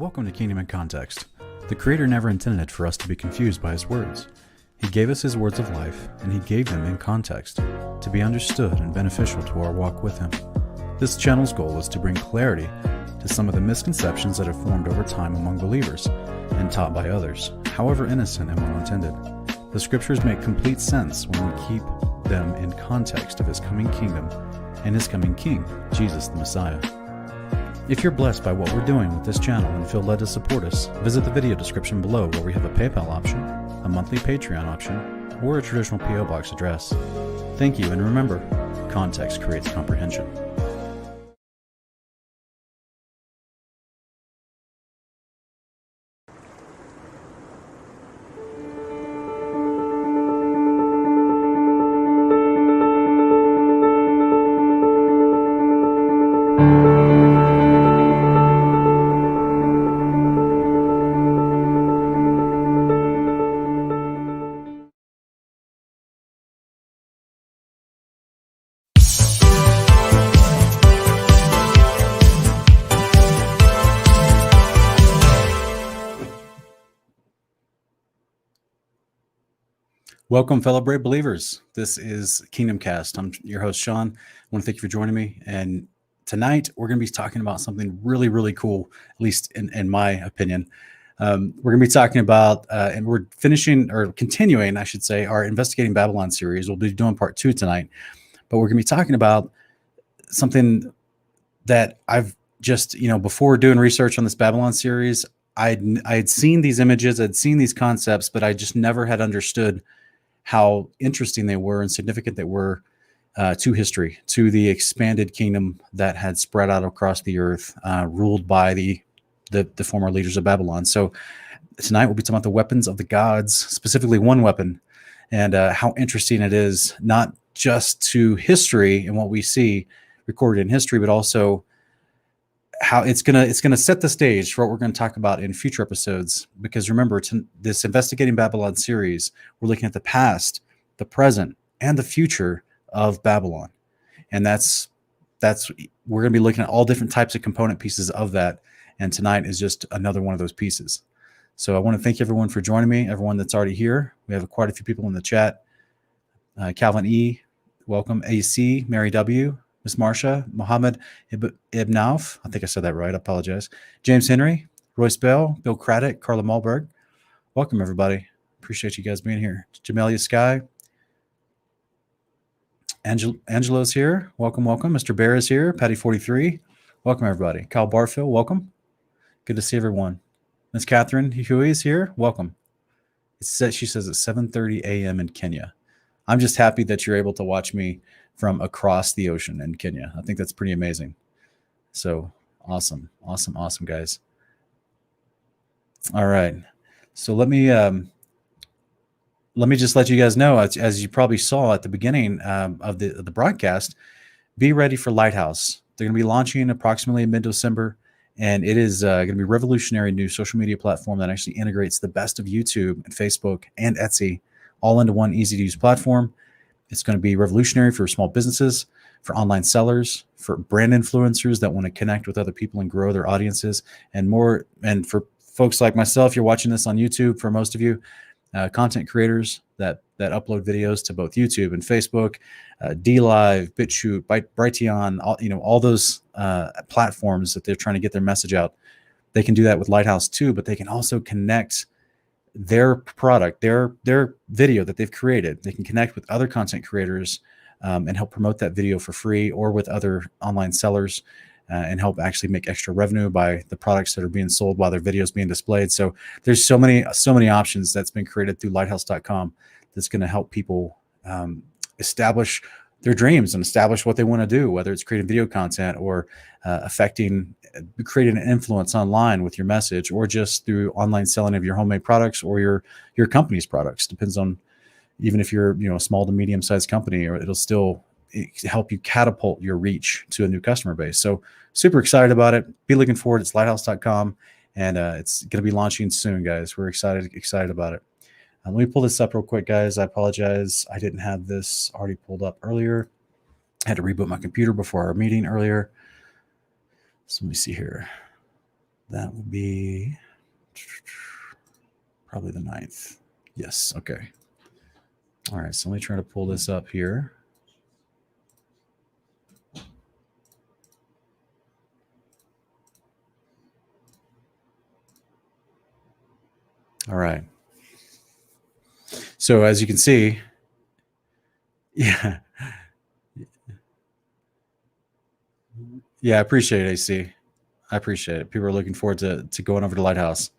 Welcome to Kingdom in Context. The Creator never intended for us to be confused by His words. He gave us His words of life, and He gave them in context, to be understood and beneficial to our walk with Him. This channel's goal is to bring clarity to some of the misconceptions that have formed over time among believers and taught by others, however innocent and well-intended. The Scriptures make complete sense when we keep them in context of His coming kingdom and His coming King, Jesus the Messiah. If you're blessed by what we're doing with this channel and feel led to support us, visit the video description below where we have a PayPal option, a monthly Patreon option, or a traditional P.O. Box address. Thank you, and remember, context creates comprehension. Welcome, fellow brave believers. This is Kingdom Cast. I'm your host, Sean. I want to thank you for joining me. And tonight, we're going to be talking about something really, really cool, at least in my opinion. We're going to be talking about, and we're finishing, or continuing, I should say, our Investigating Babylon series. We'll be doing part 2 tonight. But we're going to be talking about something that I've just, before doing research on this Babylon series, I had seen these images, I'd seen these concepts, but I just never had understood how interesting they were and significant they were to history, to the expanded kingdom that had spread out across the earth, ruled by the former leaders of Babylon. So tonight we'll be talking about the weapons of the gods, specifically one weapon, and how interesting it is, not just to history and what we see recorded in history, but also how it's gonna set the stage for what we're going to talk about in future episodes. Because remember, this Investigating Babylon series, we're looking at the past, the present, and the future of Babylon, and that's we're going to be looking at all different types of component pieces of that. And tonight is just another one of those pieces. So I want to thank everyone for joining me. Everyone that's already here, we have quite a few people in the chat. Calvin E, welcome. AC, Mary W, Miss Marcia, Mohammed Ibn Auf, I think I said that right, I apologize. James Henry, Royce Bell, Bill Craddock, Carla Malberg. Welcome, everybody. Appreciate you guys being here. Jamelia Sky. Angelo's here. Welcome, welcome. Mr. Bear is here. Patty43. Welcome, everybody. Kyle Barfield, welcome. Good to see everyone. Miss Catherine Huey is here. Welcome. She says it's 7:30 a.m. in Kenya. I'm just happy that you're able to watch me from across the ocean in Kenya. I think that's pretty amazing. So awesome, guys. All right. So let me just let you guys know, as you probably saw at the beginning of the broadcast, be ready for Lighthouse. They're going to be launching approximately in mid-December, and it is going to be a revolutionary new social media platform that actually integrates the best of YouTube and Facebook and Etsy all into one easy-to-use platform. It's going to be revolutionary for small businesses, for online sellers, for brand influencers that want to connect with other people and grow their audiences, and more. And for folks like myself, you're watching this on YouTube. For most of you, content creators that upload videos to both YouTube and Facebook, DLive, BitChute, Brighteon, all those platforms that they're trying to get their message out. They can do that with Lighthouse too, but they can also connect their product, their video that they've created. They can connect with other content creators and help promote that video for free, or with other online sellers and help actually make extra revenue by the products that are being sold while their videos being displayed. So there's so many options that's been created through lighthouse.com that's going to help people establish their dreams and establish what they want to do, whether it's creating video content or creating an influence online with your message, or just through online selling of your homemade products or your company's products. Depends on, even if you're a small to medium sized company, or it'll still help you catapult your reach to a new customer base. So super excited about it. Be looking forward. It's lighthouse.com, and it's going to be launching soon, guys. We're excited about it. Let me pull this up real quick, guys. I apologize. I didn't have this already pulled up earlier. I had to reboot my computer before our meeting earlier. So let me see here. That would be probably the 9th. Yes. Okay. All right. So let me try to pull this up here. All right. So as you can see, yeah. Yeah, I appreciate it, AC. I appreciate it. People are looking forward to going over to Lighthouse.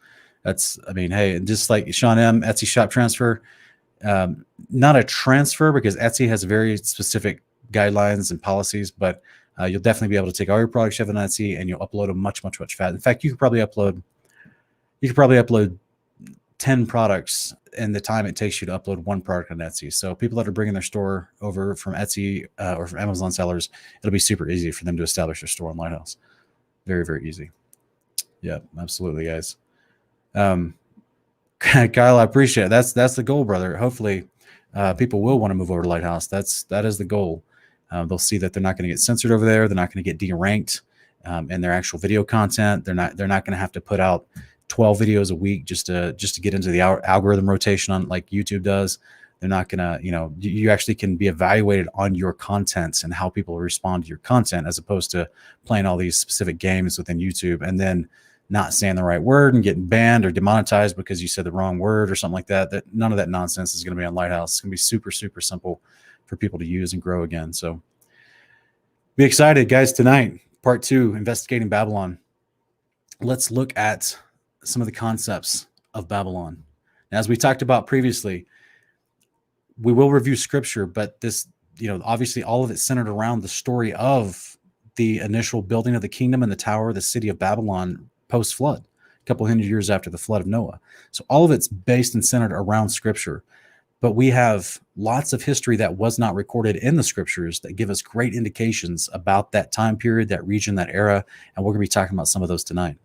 That's, I mean, hey, just like Sean M, Etsy shop transfer, not a transfer because Etsy has very specific guidelines and policies, but you'll definitely be able to take all your products you have on Etsy and you'll upload them much fast. In fact, you could probably upload 10 products in the time it takes you to upload one product on Etsy. So people that are bringing their store over from Etsy or from Amazon sellers, it'll be super easy for them to establish their store on Lighthouse. Very, very easy. Yeah, absolutely, guys. Kyle, I appreciate it. That's the goal, brother. Hopefully, people will want to move over to Lighthouse. That is the goal. They'll see that they're not going to get censored over there. They're not going to get deranked in their actual video content. They're not going to have to put out 12 videos a week just to get into the algorithm rotation on like YouTube does. They're not going to, you actually can be evaluated on your content and how people respond to your content, as opposed to playing all these specific games within YouTube and then not saying the right word and getting banned or demonetized because you said the wrong word or something like that. That none of that nonsense is going to be on Lighthouse. It's going to be super, super simple for people to use and grow again. So be excited, guys. Tonight, part 2, investigating Babylon. Let's look at some of the concepts of Babylon. Now, as we talked about previously, we will review scripture, but this, obviously all of it centered around the story of the initial building of the kingdom and the tower, the city of Babylon post-flood, a couple hundred years after the flood of Noah. So all of it's based and centered around scripture. But we have lots of history that was not recorded in the scriptures that give us great indications about that time period, that region, that era, and we're going to be talking about some of those tonight.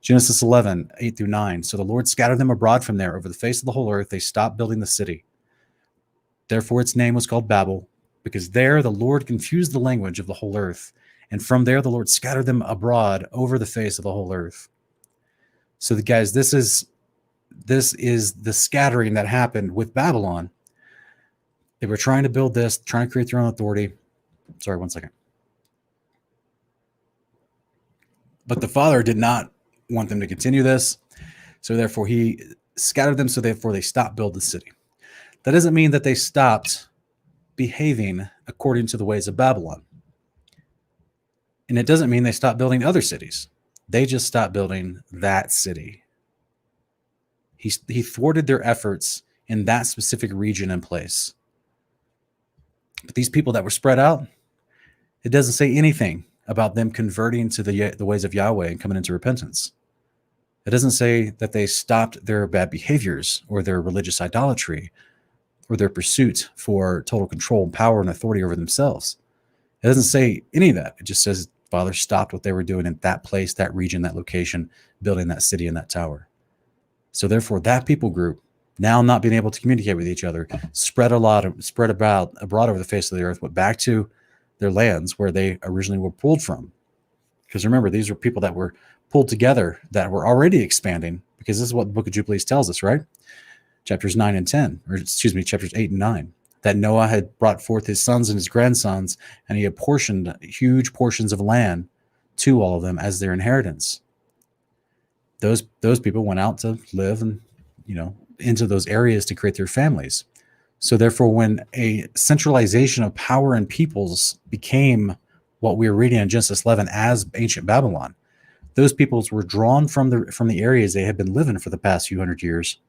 Genesis 11, 8-9. So the Lord scattered them abroad from there over the face of the whole earth. They stopped building the city. Therefore its name was called Babel, because there the Lord confused the language of the whole earth. And from there the Lord scattered them abroad over the face of the whole earth. So the guys, this is the scattering that happened with Babylon. They were trying to build this, trying to create their own authority. Sorry, one second. But the Father did not want them to continue this. So therefore he scattered them. So therefore they stopped building the city. That doesn't mean that they stopped behaving according to the ways of Babylon. And it doesn't mean they stopped building other cities. They just stopped building that city. He thwarted their efforts in that specific region and place. But these people that were spread out, it doesn't say anything about them converting to the ways of Yahweh and coming into repentance. It doesn't say that they stopped their bad behaviors or their religious idolatry or their pursuit for total control and power and authority over themselves. It doesn't say any of that. It just says Father stopped what they were doing in that place, that region, that location, building that city and that tower. So therefore, that people group, now not being able to communicate with each other, spread abroad over the face of the earth, went back to their lands where they originally were pulled from. Because remember, these were people that were pulled together that were already expanding, because this is what the book of Jubilees tells us, right? Chapters 9 and 10, or excuse me, chapters 8 and 9, that Noah had brought forth his sons and his grandsons, and he apportioned huge portions of land to all of them as their inheritance. Those people went out to live and, into those areas to create their families. So therefore, when a centralization of power and peoples became what we were reading in Genesis 11 as ancient Babylon, those peoples were drawn from the areas they had been living for the past few hundred years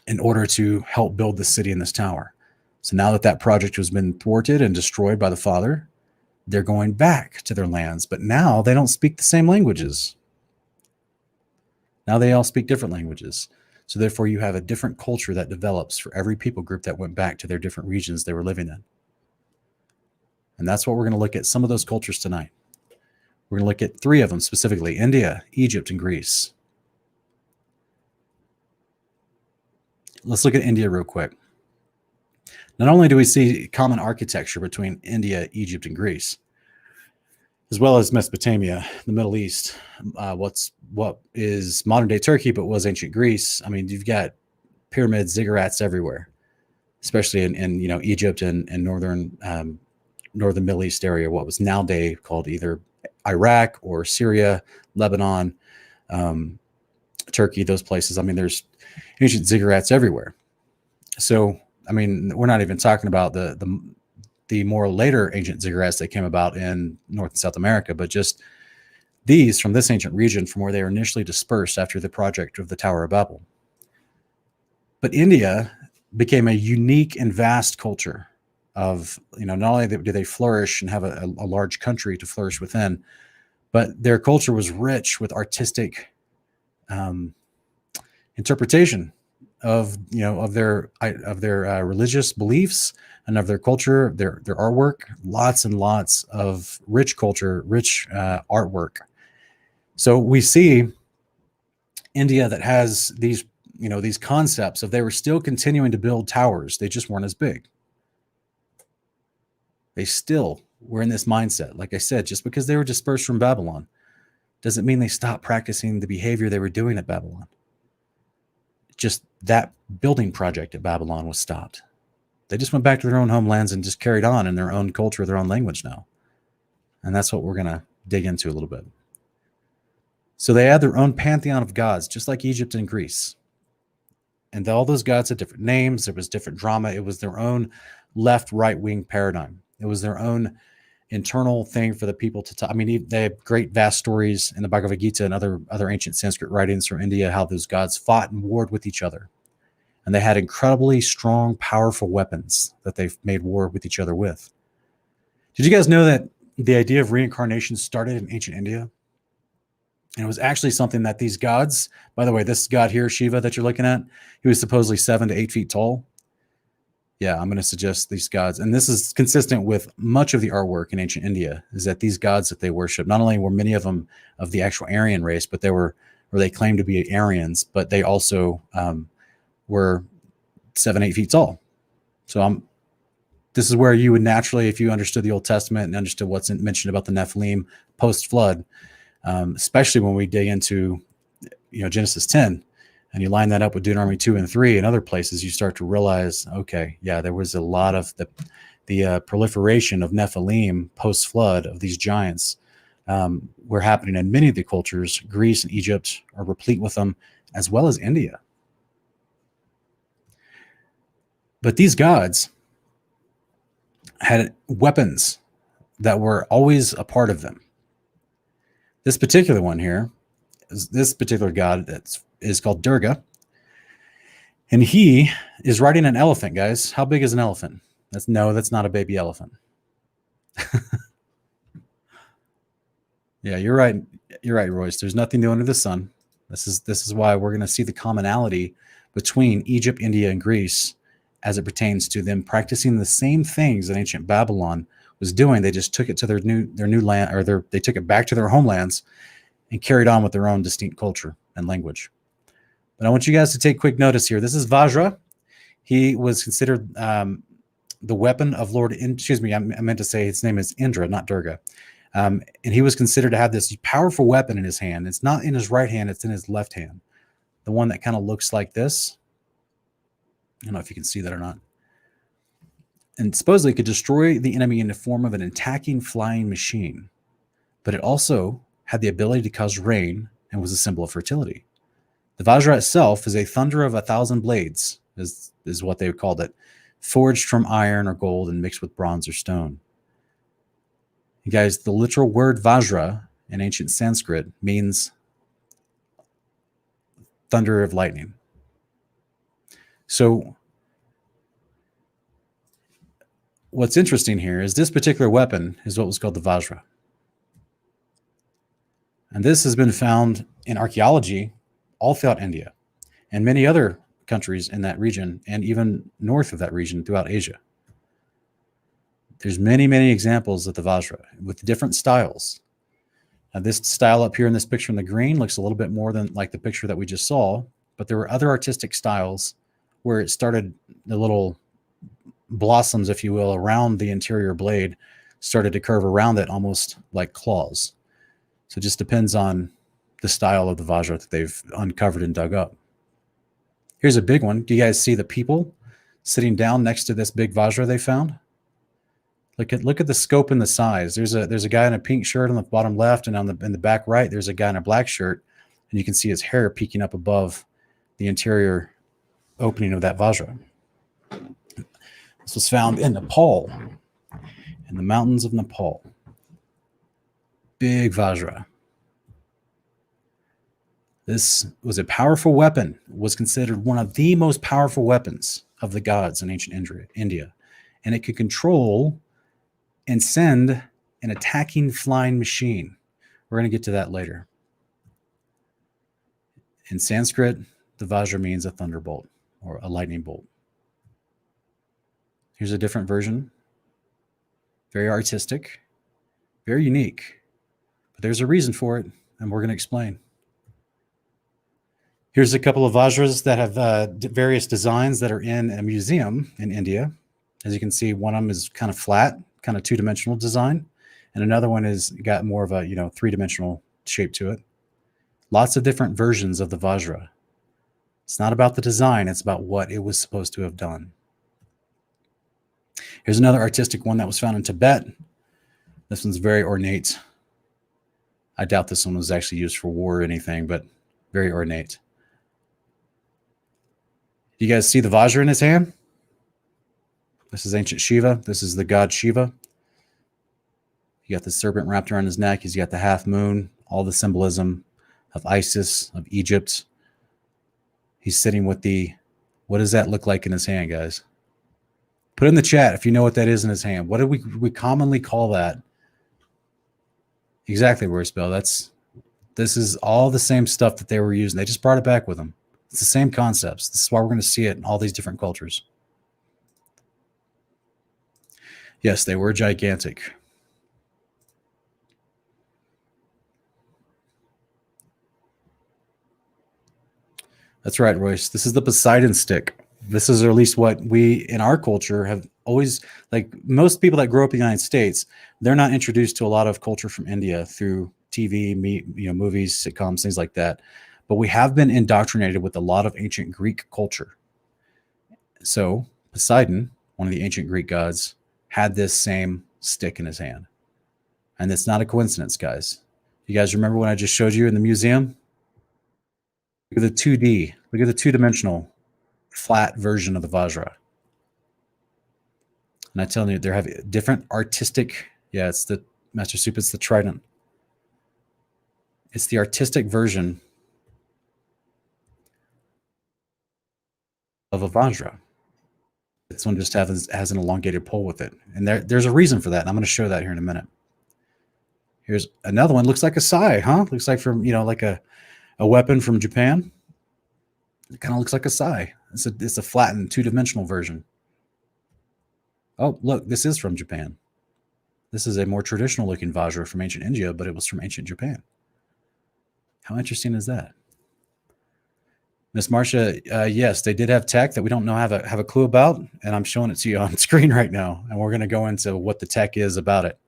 in order to help build the city and this tower. So now that project has been thwarted and destroyed by the Father, they're going back to their lands. But now they don't speak the same languages. Now they all speak different languages. So therefore you have a different culture that develops for every people group that went back to their different regions they were living in. And that's what we're going to look at, some of those cultures tonight. We're going to look at 3 of them specifically: India, Egypt, and Greece. Let's look at India real quick. Not only do we see common architecture between India, Egypt, and Greece, as well as Mesopotamia, the Middle East, what is modern day Turkey, but was ancient Greece. I mean, you've got pyramids, ziggurats everywhere, especially in Egypt and northern Middle East area, what was nowadays called either Iraq or Syria, Lebanon, Turkey, those places. I mean, there's ancient ziggurats everywhere. So, I mean, we're not even talking about the more later ancient ziggurats that came about in North and South America, but just these from this ancient region from where they were initially dispersed after the project of the Tower of Babel. But India became a unique and vast culture of, not only do they flourish and have a large country to flourish within, but their culture was rich with artistic interpretation of their religious beliefs and of their culture, their artwork. Lots and lots of rich culture, rich artwork. So we see India that has these concepts of, they were still continuing to build towers. They just weren't as big. They still were in this mindset. Like I said, just because they were dispersed from Babylon doesn't mean they stopped practicing the behavior they were doing at Babylon. Just that building project at Babylon was stopped. They just went back to their own homelands and just carried on in their own culture, their own language now. And that's what we're going to dig into a little bit. So they had their own pantheon of gods, just like Egypt and Greece. And all those gods had different names. There was different drama. It was their own left, right wing paradigm. It was their own internal thing for the people to talk. I mean, they have great, vast stories in the Bhagavad Gita and other ancient Sanskrit writings from India, how those gods fought and warred with each other. And they had incredibly strong, powerful weapons that they made war with each other with. Did you guys know that the idea of reincarnation started in ancient India? And it was actually something that these gods, by the way, this god here, Shiva, that you're looking at, he was supposedly 7 to 8 feet tall. Yeah, I'm going to suggest these gods, and this is consistent with much of the artwork in ancient India, is that these gods that they worship, not only were many of them of the actual Aryan race, but they claimed to be Aryans, but they also were 7, 8 feet tall. So this is where you would naturally, if you understood the Old Testament and understood what's mentioned about the Nephilim post-flood, especially when we dig into Genesis 10, and you line that up with Deuteronomy 2 and 3 and other places, you start to realize, okay, yeah, there was a lot of the proliferation of Nephilim post-flood of these giants were happening in many of the cultures. Greece and Egypt are replete with them, as well as India. But these gods had weapons that were always a part of them. This particular one here, this particular god is called Durga. And he is riding an elephant, guys. How big is an elephant? That's not a baby elephant. Yeah, you're right. You're right, Royce. There's nothing new under the sun. This is why we're going to see the commonality between Egypt, India, and Greece as it pertains to them practicing the same things that ancient Babylon was doing. They just took it to their new land, or they took it back to their homelands and carried on with their own distinct culture and language. But I want you guys to take quick notice here. This is Vajra. He was considered the weapon of Lord. Excuse me, I meant to say his name is Indra, not Durga. And he was considered to have this powerful weapon in his hand. It's not in his right hand, it's in his left hand. The one that kind of looks like this. I don't know if you can see that or not. And supposedly could destroy the enemy in the form of an attacking flying machine. But it also had the ability to cause rain and was a symbol of fertility. The Vajra itself is a thunder of 1,000 blades, is what they called it, forged from iron or gold and mixed with bronze or stone. You guys, the literal word Vajra in ancient Sanskrit means thunder of lightning. So what's interesting here is this particular weapon is what was called the Vajra. And this has been found in archaeology all throughout India and many other countries in that region, and even north of that region throughout Asia. There's many, many examples of the Vajra with different styles. Now, this style up here in this picture in the green looks a little bit more than like the picture that we just saw, but there were other artistic styles where it started the little blossoms, if you will, around the interior blade started to curve around it almost like claws. So it just depends on the style of the Vajra that they've uncovered and dug up. Here's a big one. Do you guys see the people sitting down next to this big Vajra they found? Look at the scope and the size. There's a guy in a pink shirt on the bottom left, and in the back right, there's a guy in a black shirt, and you can see his hair peeking up above the interior opening of that Vajra. This was found in Nepal, in the mountains of Nepal. Big Vajra. This was a powerful weapon, was considered one of the most powerful weapons of the gods in ancient India. And it could control and send an attacking flying machine. We're going to get to that later. In Sanskrit, the Vajra means a thunderbolt or a lightning bolt. Here's a different version. Very artistic, very unique. But there's a reason for it, and we're going to explain. Here's a couple of Vajras that have various designs that are in a museum in India. As you can see, one of them is kind of flat, kind of two-dimensional design, and another one is got more of a three-dimensional shape to it. Lots of different versions of the Vajra. It's not about the design, it's about what it was supposed to have done. Here's another artistic one that was found in Tibet. This one's very ornate. I doubt this one was actually used for war or anything, but very ornate. Do you guys see the Vajra in his hand? This is ancient Shiva. This is the god Shiva. You got the serpent wrapped around his neck. He's got the half moon, all the symbolism of Isis, of Egypt. He's sitting with what does that look like in his hand, guys? Put in the chat if you know what that is in his hand. What do we commonly call that? Exactly, where spell. This is all the same stuff that they were using. They just brought it back with them. It's the same concepts. This is why we're going to see it in all these different cultures. Yes, they were gigantic. That's right, Royce. This is the Poseidon stick. This is at least what we in our culture have always, like most people that grow up in the United States, they're not introduced to a lot of culture from India through TV, movies, sitcoms, things like that. But we have been indoctrinated with a lot of ancient Greek culture. So Poseidon, one of the ancient Greek gods, had this same stick in his hand. And it's not a coincidence, guys. You guys remember when I just showed you in the museum? Look at the 2D. Look at the two-dimensional flat version of the Vajra. And I tell you, they have different artistic, it's the Master Soup, it's the trident. It's the artistic version of a Vajra. This one just has an elongated pole with it. And there's a reason for that. And I'm going to show that here in a minute. Here's another one. Looks like a sai, huh? Looks like from, like a weapon from Japan. It kind of looks like a sai. It's a flattened two-dimensional version. Oh, look, this is from Japan. This is a more traditional looking Vajra from ancient India, but it was from ancient Japan. How interesting is that? Miss Marcia, yes, they did have tech that we don't know have a clue about, and I'm showing it to you on screen right now, and we're going to go into what the tech is about it.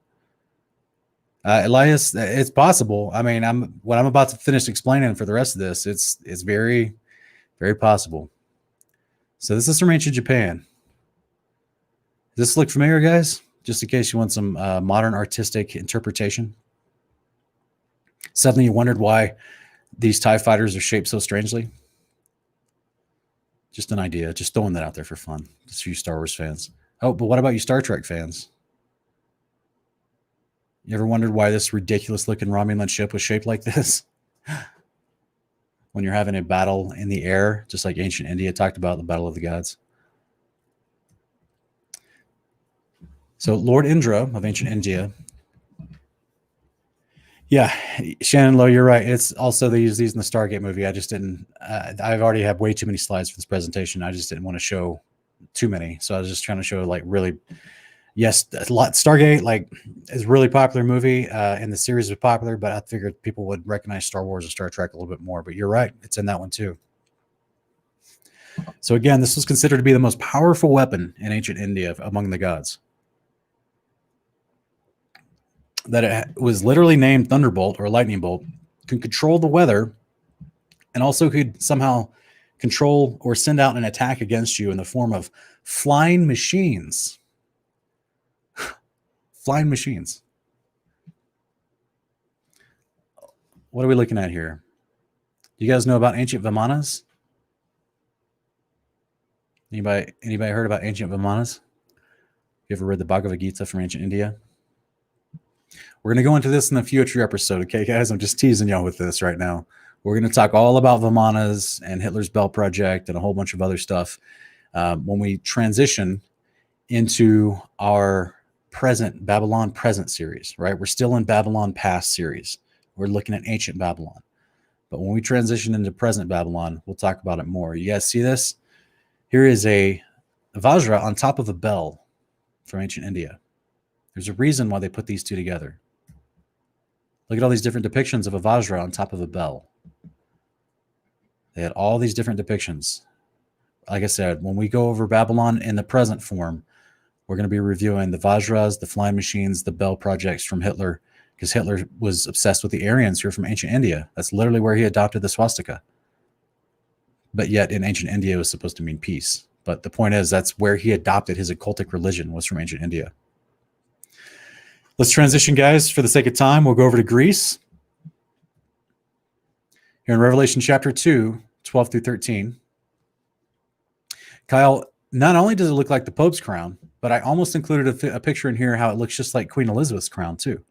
Elias, it's possible. I mean, what I'm about to finish explaining for the rest of this, it's very, very possible. So this is from ancient Japan. Does this look familiar, guys? Just in case you want some modern artistic interpretation. Suddenly you wondered why these TIE fighters are shaped so strangely. Just an idea. Just throwing that out there for fun. Just for you Star Wars fans. Oh, but what about you Star Trek fans? You ever wondered why this ridiculous-looking Romulan ship was shaped like this? When you're having a battle in the air, just like ancient India talked about the Battle of the Gods. So Lord Indra of ancient India. Yeah, Shannon Lowe, you're right. It's also, they use these in the Stargate movie. I just didn't, I've already had way too many slides for this presentation. I just didn't want to show too many. So I was just trying to show really, yes, a lot. Stargate is a really popular movie and the series was popular, but I figured people would recognize Star Wars and Star Trek a little bit more. But you're right. It's in that one too. So again, this was considered to be the most powerful weapon in ancient India among the gods. that it was literally named thunderbolt or lightning bolt, can control the weather, and also could somehow control or send out an attack against you in the form of flying machines. Flying machines. What are we looking at here? You guys know about ancient Vimanas? Anybody heard about ancient Vimanas? You ever read the Bhagavad Gita from ancient India? We're going to go into this in a future episode, okay, guys? I'm just teasing y'all with this right now. We're going to talk all about Vimanas and Hitler's Bell Project and a whole bunch of other stuff when we transition into our present Babylon Present series, right? We're still in Babylon Past series. We're looking at ancient Babylon. But when we transition into present Babylon, we'll talk about it more. You guys see this? Here is a Vajra on top of a bell from ancient India. There's a reason why they put these two together. Look at all these different depictions of a Vajra on top of a bell. They had all these different depictions. Like I said, when we go over Babylon in the present form, we're going to be reviewing the Vajras, the flying machines, the bell projects from Hitler, because Hitler was obsessed with the Aryans here from ancient India. That's literally where he adopted the swastika. But yet in ancient India, it was supposed to mean peace. But the point is, that's where he adopted his occultic religion, was from ancient India. Let's transition, guys. For the sake of time, we'll go over to Greece. Here in Revelation chapter 2, 12 through 13. Kyle, not only does it look like the Pope's crown, but I almost included a picture in here how it looks just like Queen Elizabeth's crown, too.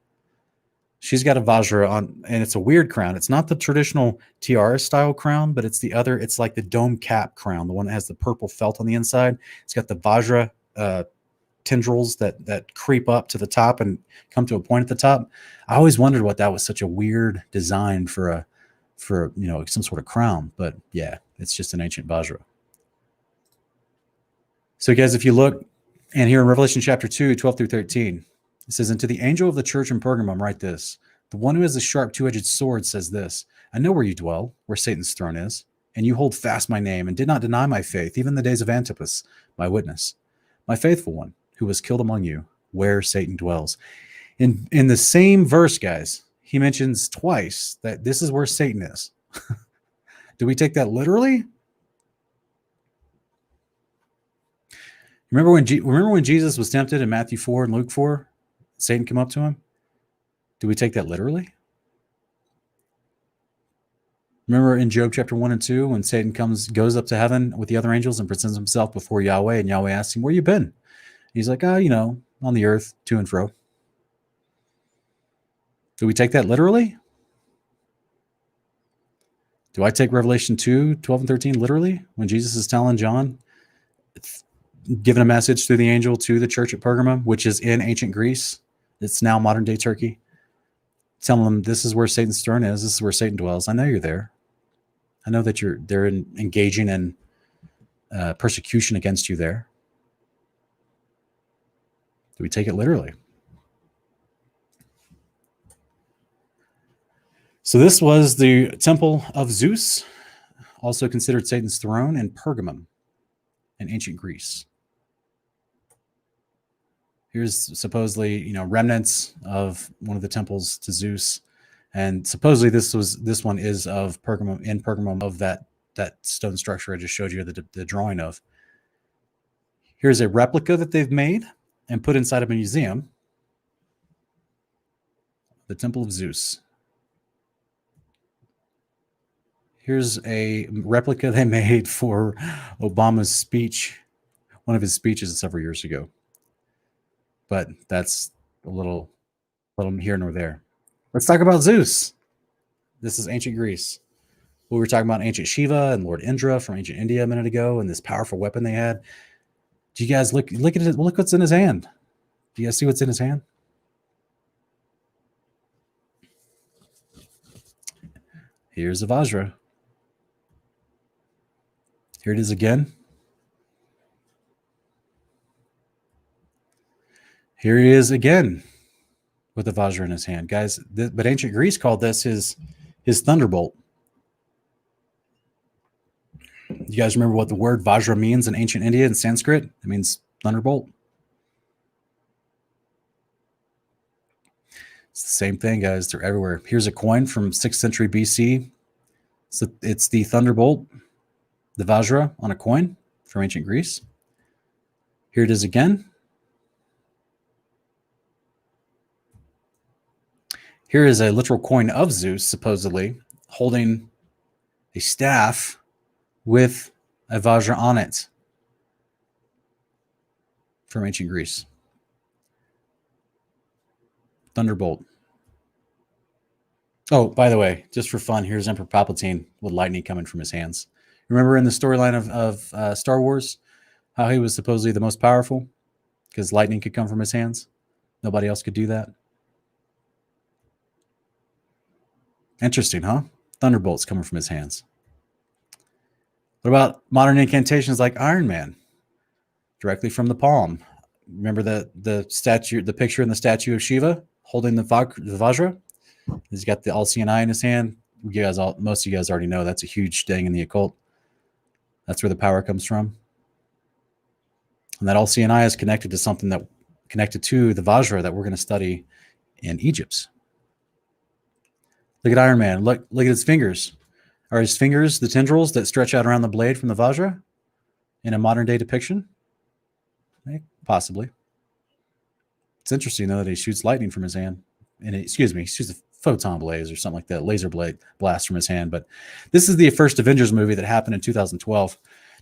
She's got a Vajra on, and it's a weird crown. It's not the traditional tiara-style crown, but it's the other. It's like the dome cap crown, the one that has the purple felt on the inside. It's got the Vajra tendrils that creep up to the top and come to a point at the top. I always wondered what that was, such a weird design for some sort of crown. But yeah, it's just an ancient Vajra. So guys, if you look, and here in Revelation chapter 2, 12 through 13, it says, "And to the angel of the church in Pergamum write this, the one who has the sharp two-edged sword says this, I know where you dwell, where Satan's throne is, and you hold fast my name and did not deny my faith, even the days of Antipas, my witness, my faithful one, who was killed among you, where Satan dwells." In the same verse, guys, he mentions twice that this is where Satan is. Do we take that literally? Remember when Jesus was tempted in Matthew 4 and Luke 4? Satan came up to him. Do we take that literally? Remember in Job chapter 1 and 2 when Satan goes up to heaven with the other angels and presents himself before Yahweh, and Yahweh asks him, "Where you been?" He's like, on the earth, to and fro. Do we take that literally? Do I take Revelation 2, 12 and 13 literally when Jesus is telling John, giving a message through the angel to the church at Pergamum, which is in ancient Greece? It's now modern day Turkey. Telling them this is where Satan's throne is. This is where Satan dwells. I know you're there. I know that they're engaging in persecution against you there. Do we take it literally? So this was the temple of Zeus, also considered Satan's throne, in Pergamum in ancient Greece. Here's supposedly, remnants of one of the temples to Zeus, and supposedly this one is of Pergamum, of that stone structure I just showed you the drawing of. Here's a replica that they've made and put inside of a museum, the Temple of Zeus. Here's a replica they made for Obama's speech, one of his speeches several years ago. But that's a little here nor there. Let's talk about Zeus. This is ancient Greece. We were talking about ancient Shiva and Lord Indra from ancient India a minute ago, and this powerful weapon they had. Do you guys look at it? Look what's in his hand. Do you guys see what's in his hand? Here's a Vajra. Here it is again. Here he is again with the Vajra in his hand. Guys, but ancient Greece called this his thunderbolt. You guys remember what the word Vajra means in ancient India in Sanskrit? It means thunderbolt. It's the same thing, guys. They're everywhere. Here's a coin from 6th century BC. So it's the thunderbolt, the Vajra on a coin from ancient Greece. Here it is again. Here is a literal coin of Zeus, supposedly, holding a staff with a Vajra on it from ancient Greece. Thunderbolt. Oh, by the way, just for fun, here's Emperor Palpatine with lightning coming from his hands. Remember in the storyline of Star Wars, how he was supposedly the most powerful because lightning could come from his hands? Nobody else could do that. Interesting, huh? Thunderbolts coming from his hands. What about modern incantations like Iron Man? Directly from the palm. Remember the statue, the picture in the statue of Shiva holding the Vajra? He's got the all-seeing eye in his hand. Most of you guys already know that's a huge thing in the occult. That's where the power comes from. And that all-seeing eye is connected to something that connected to the Vajra that we're going to study in Egypt. Look at Iron Man. Look at his fingers. Are his fingers the tendrils that stretch out around the blade from the Vajra in a modern day depiction? Possibly. It's interesting, though, that he shoots lightning from his hand. And he shoots a photon blaze or something like that, laser blade blast from his hand. But this is the first Avengers movie that happened in 2012.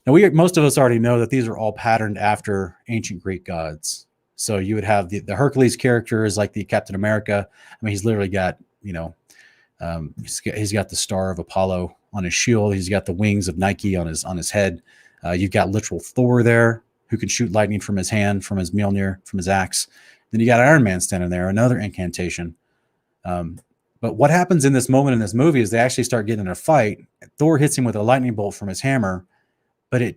Now, most of us already know that these are all patterned after ancient Greek gods. So you would have the Hercules character is like the Captain America. I mean, he's literally got, he's got the star of Apollo on his shield. He's got the wings of Nike on his head. You've got literal Thor there who can shoot lightning from his hand, from his Mjolnir, from his axe. Then you got Iron Man standing there, another incantation. But what happens in this moment in this movie is they actually start getting in a fight. Thor hits him with a lightning bolt from his hammer, but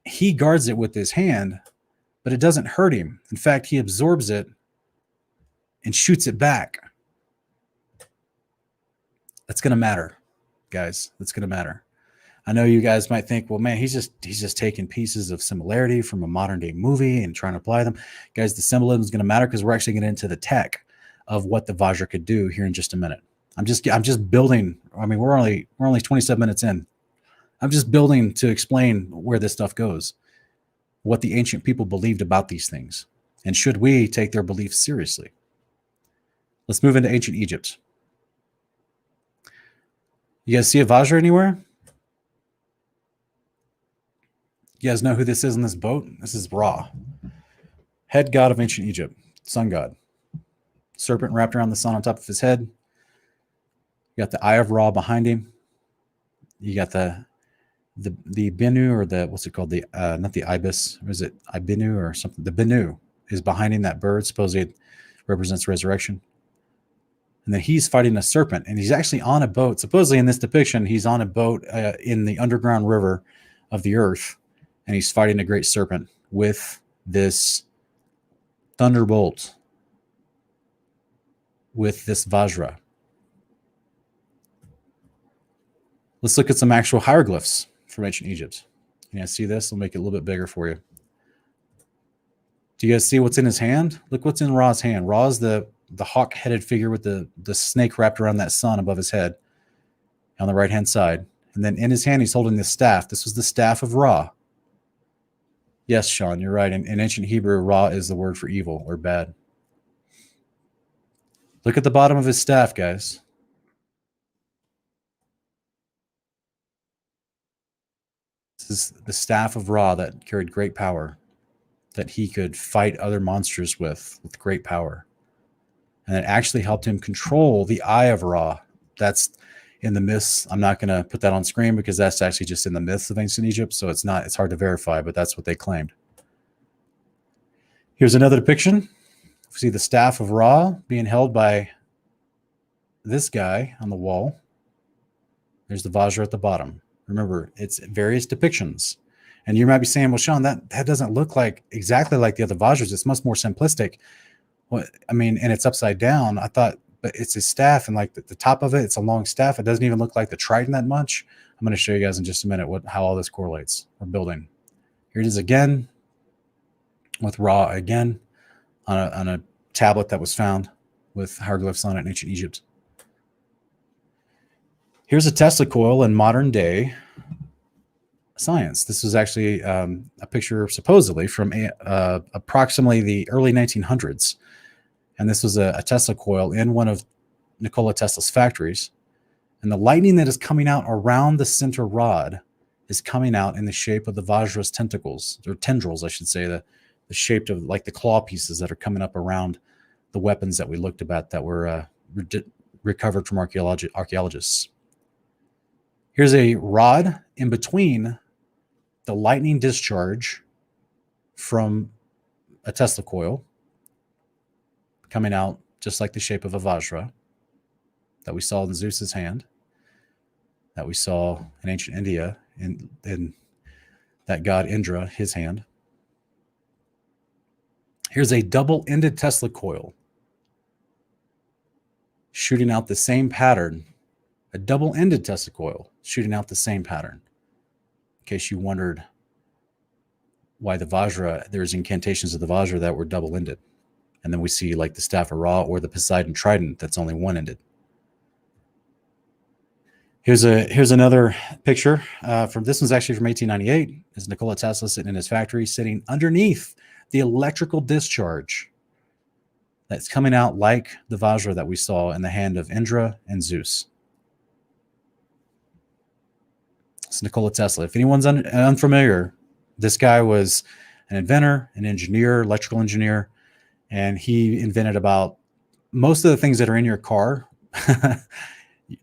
he guards it with his hand, but it doesn't hurt him. In fact, he absorbs it and shoots it back. That's going to matter, guys. That's going to matter. I know you guys might think, well, man, he's just taking pieces of similarity from a modern day movie and trying to apply them. Guys, the symbolism is going to matter because we're actually getting into the tech of what the Vajra could do here in just a minute. I'm just building. I mean, we're only 27 minutes in. I'm just building to explain where this stuff goes, what the ancient people believed about these things, and should we take their beliefs seriously? Let's move into ancient Egypt. You guys see a Vajra anywhere? You guys know who this is in this boat? This is Ra, head god of ancient Egypt, sun god. Serpent wrapped around the sun on top of his head. You got the eye of Ra behind him. You got the Benu, or the, what's it called? The not the ibis. Or is it Ibinu or something? The Benu is behind him. That bird supposedly it represents resurrection. And then he's fighting a serpent, and he's actually on a boat. Supposedly in this depiction, he's on a boat in the underground river of the earth, and he's fighting a great serpent with this thunderbolt, with this Vajra. Let's look at some actual hieroglyphs from ancient Egypt. You guys see this? I'll make it a little bit bigger for you. Do you guys see what's in his hand? Look what's in Ra's hand. Ra's the hawk-headed figure with the snake wrapped around that sun above his head on the right-hand side. And then in his hand, he's holding this staff. This was the staff of Ra. Yes, Sean, you're right. In ancient Hebrew, Ra is the word for evil or bad. Look at the bottom of his staff, guys. This is the staff of Ra that carried great power, that he could fight other monsters with great power. And it actually helped him control the eye of Ra. That's in the myths. I'm not going to put that on screen because that's actually just in the myths of ancient Egypt. So it's hard to verify, but that's what they claimed. Here's another depiction. See the staff of Ra being held by this guy on the wall. There's the Vajra at the bottom. Remember, it's various depictions. And you might be saying, well, Sean, that doesn't look like exactly like the other Vajras. It's much more simplistic. Well, I mean, and it's upside down. I thought, but it's his staff, and like the top of it, it's a long staff. It doesn't even look like the trident that much. I'm going to show you guys in just a minute how all this correlates. We're building. Here it is again with Ra again on a tablet that was found. with hieroglyphs on it in ancient Egypt. Here's a Tesla coil in modern day science. This was actually a picture supposedly from approximately the early 1900s. And this was a Tesla coil in one of Nikola Tesla's factories. And the lightning that is coming out around the center rod is coming out in the shape of the Vajra's tentacles, or tendrils, I should say, the shape of like the claw pieces that are coming up around the weapons that we looked at that were recovered from archaeologists. Here's a rod in between the lightning discharge from a Tesla coil coming out just like the shape of a Vajra that we saw in Zeus's hand, that we saw in ancient India in that god Indra, his hand. Here's a double-ended Tesla coil shooting out the same pattern, a double-ended Tesla coil shooting out the same pattern. In case you wondered why the Vajra, there's incantations of the Vajra that were double-ended. And then we see like the Staff of Ra or the Poseidon Trident that's only one-ended. Here's another picture from this one's actually from 1898. Is Nikola Tesla sitting in his factory, sitting underneath the electrical discharge that's coming out like the Vajra that we saw in the hand of Indra and Zeus. It's Nikola Tesla. If anyone's unfamiliar, this guy was an inventor, an engineer, electrical engineer, and he invented about most of the things that are in your car.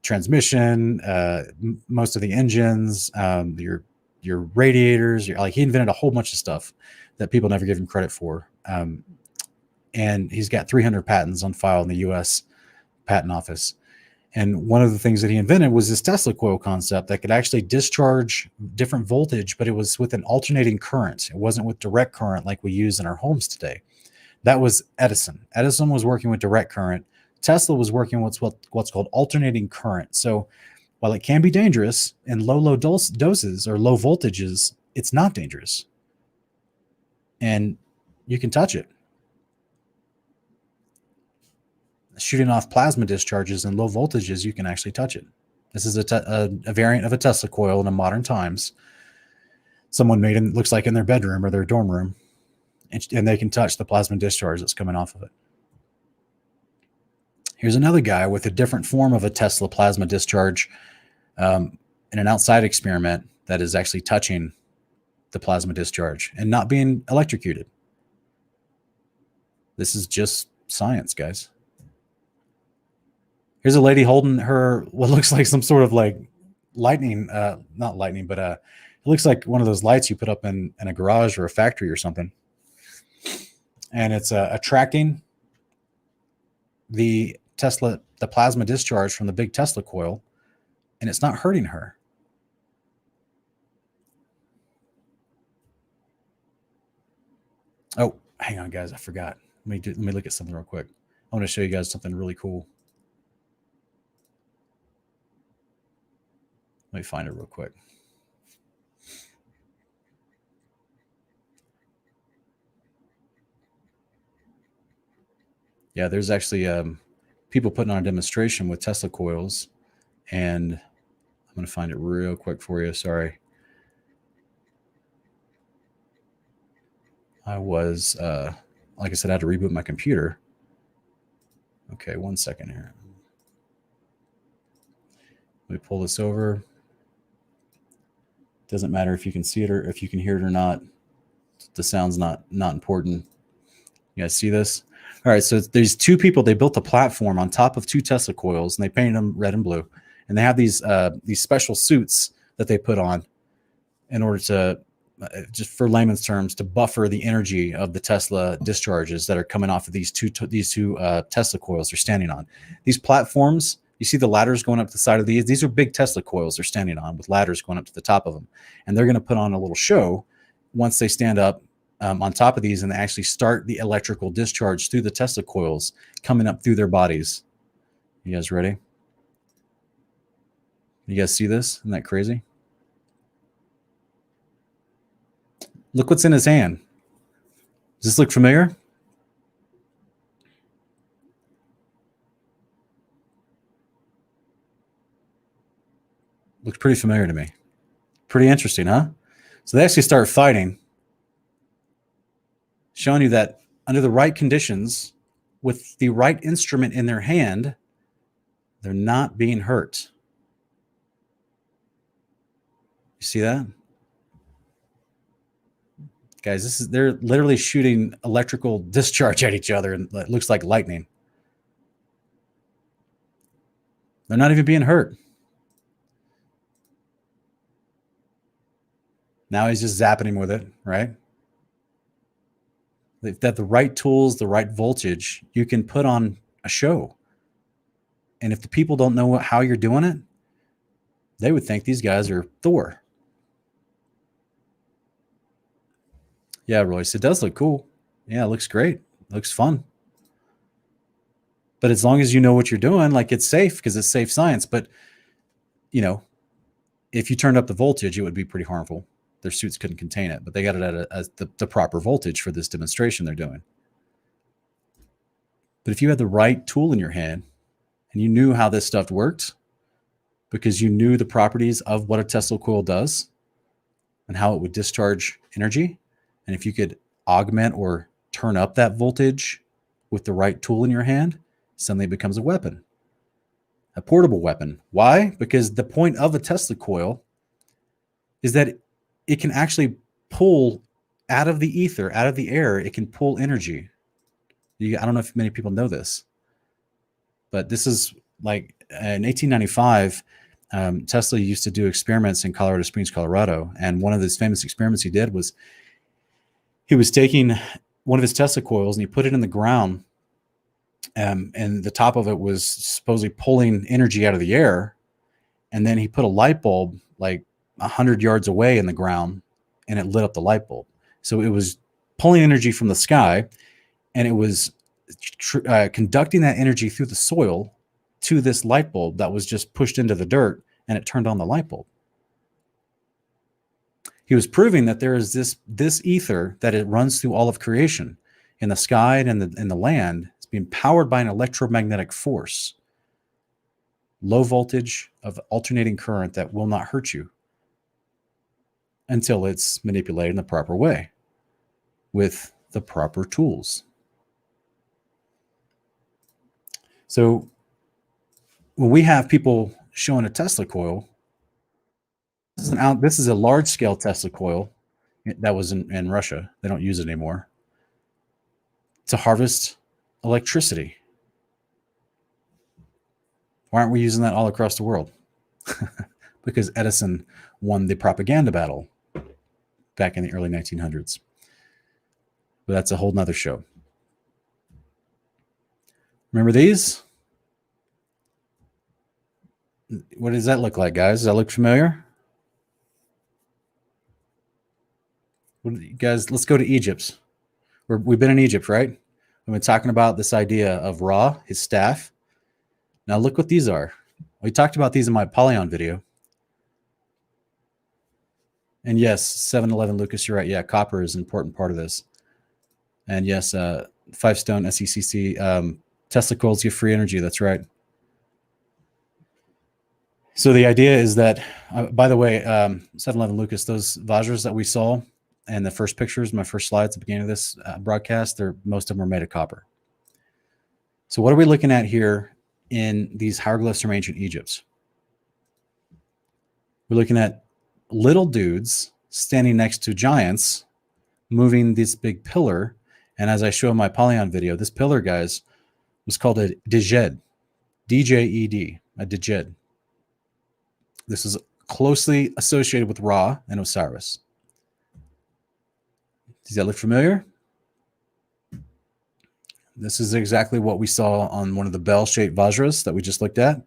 Transmission, most of the engines, your radiators. He invented a whole bunch of stuff that people never give him credit for. And he's got 300 patents on file in the U.S. Patent Office. And one of the things that he invented was this Tesla coil concept that could actually discharge different voltage, but it was with an alternating current. It wasn't with direct current like we use in our homes today. That was Edison. Edison was working with direct current. Tesla was working with what's called alternating current. So while it can be dangerous in low doses or low voltages, it's not dangerous. And you can touch it. Shooting off plasma discharges in low voltages, you can actually touch it. This is a variant of a Tesla coil in the modern times. Someone made it, looks like in their bedroom or their dorm room, and they can touch the plasma discharge that's coming off of it. Here's another guy with a different form of a Tesla plasma discharge in an outside experiment that is actually touching the plasma discharge and not being electrocuted. This is just science, guys. Here's a lady holding her, what looks like some sort of like lightning, not lightning, but it looks like one of those lights you put up in a garage or a factory or something. And it's attracting the plasma discharge from the big Tesla coil, and it's not hurting her. Oh, hang on, guys. I forgot. Let me look at something real quick. I want to show you guys something really cool. Let me find it real quick. Yeah, there's actually people putting on a demonstration with Tesla coils, and I'm going to find it real quick for you. Sorry. I was, like I said, I had to reboot my computer. Okay, 1 second here. Let me pull this over. Doesn't matter if you can see it or if you can hear it or not. The sound's not important. You guys see this? All right, so there's two people. They built a platform on top of two Tesla coils, and they painted them red and blue. And they have these special suits that they put on in order to, just for layman's terms, to buffer the energy of the Tesla discharges that are coming off of these two Tesla coils they're standing on. These platforms, you see the ladders going up the side of these? These are big Tesla coils they're standing on with ladders going up to the top of them. And they're going to put on a little show once they stand up on top of these and they actually start the electrical discharge through the Tesla coils coming up through their bodies. You guys ready? You guys see this? Isn't that crazy? Look what's in his hand. Does this look familiar? Looks pretty familiar to me. Pretty interesting, huh? So they actually start fighting, showing you that under the right conditions, with the right instrument in their hand, they're not being hurt. You see that? Guys, they're literally shooting electrical discharge at each other, and it looks like lightning. They're not even being hurt. Now he's just zapping him with it, right? That the right tools, the right voltage, you can put on a show. And if the people don't know how you're doing it, they would think these guys are Thor. Yeah, Royce, it does look cool. Yeah, it looks great. It looks fun. But as long as you know what you're doing, like, it's safe because it's safe science. But, you know, if you turned up the voltage, it would be pretty harmful. Their suits couldn't contain it, but they got it at the proper voltage for this demonstration they're doing. But if you had the right tool in your hand and you knew how this stuff worked, because you knew the properties of what a Tesla coil does and how it would discharge energy, and if you could augment or turn up that voltage with the right tool in your hand, suddenly it becomes a weapon, a portable weapon. Why? Because the point of a Tesla coil is that it can actually pull out of the ether, out of the air, it can pull energy. I don't know if many people know this, but this is like in 1895, Tesla used to do experiments in Colorado Springs, Colorado. And one of those famous experiments he did was he was taking one of his Tesla coils and he put it in the ground. And the top of it was supposedly pulling energy out of the air. And then he put a light bulb like 100 yards away in the ground, and it lit up the light bulb. So it was pulling energy from the sky, and it was conducting that energy through the soil to this light bulb that was just pushed into the dirt, and it turned on the light bulb. He was proving that there is this ether that it runs through all of creation, in the sky and in the land. It's being powered by an electromagnetic force, low voltage of alternating current that will not hurt you until it's manipulated in the proper way with the proper tools. So when we have people showing a Tesla coil, this is a large-scale Tesla coil that was in Russia. They don't use it anymore, to harvest electricity. Why aren't we using that all across the world? Because Edison won the propaganda battle back in the early 1900s. But that's a whole nother show. Remember these? What does that look like, guys? Does that look familiar? Guys, let's go to Egypt. We've been in Egypt, right? We've been talking about this idea of Ra, his staff. Now look what these are. We talked about these in my Polyon video. And yes, 711 Lucas, you're right. Yeah, copper is an important part of this. And yes, 5-stone SECC, Tesla coils give free energy. That's right. So the idea is that, by the way, 711 Lucas, those Vajras that we saw and the first pictures, my first slides at the beginning of this broadcast, most of them are made of copper. So what are we looking at here in these hieroglyphs from ancient Egypt? We're looking at little dudes standing next to giants moving this big pillar. And as I show in my Polyon video, this pillar, guys, was called a Djed, D-J-E-D, a Djed. This is closely associated with Ra and Osiris. Does that look familiar? This is exactly what we saw on one of the bell-shaped Vajras that we just looked at.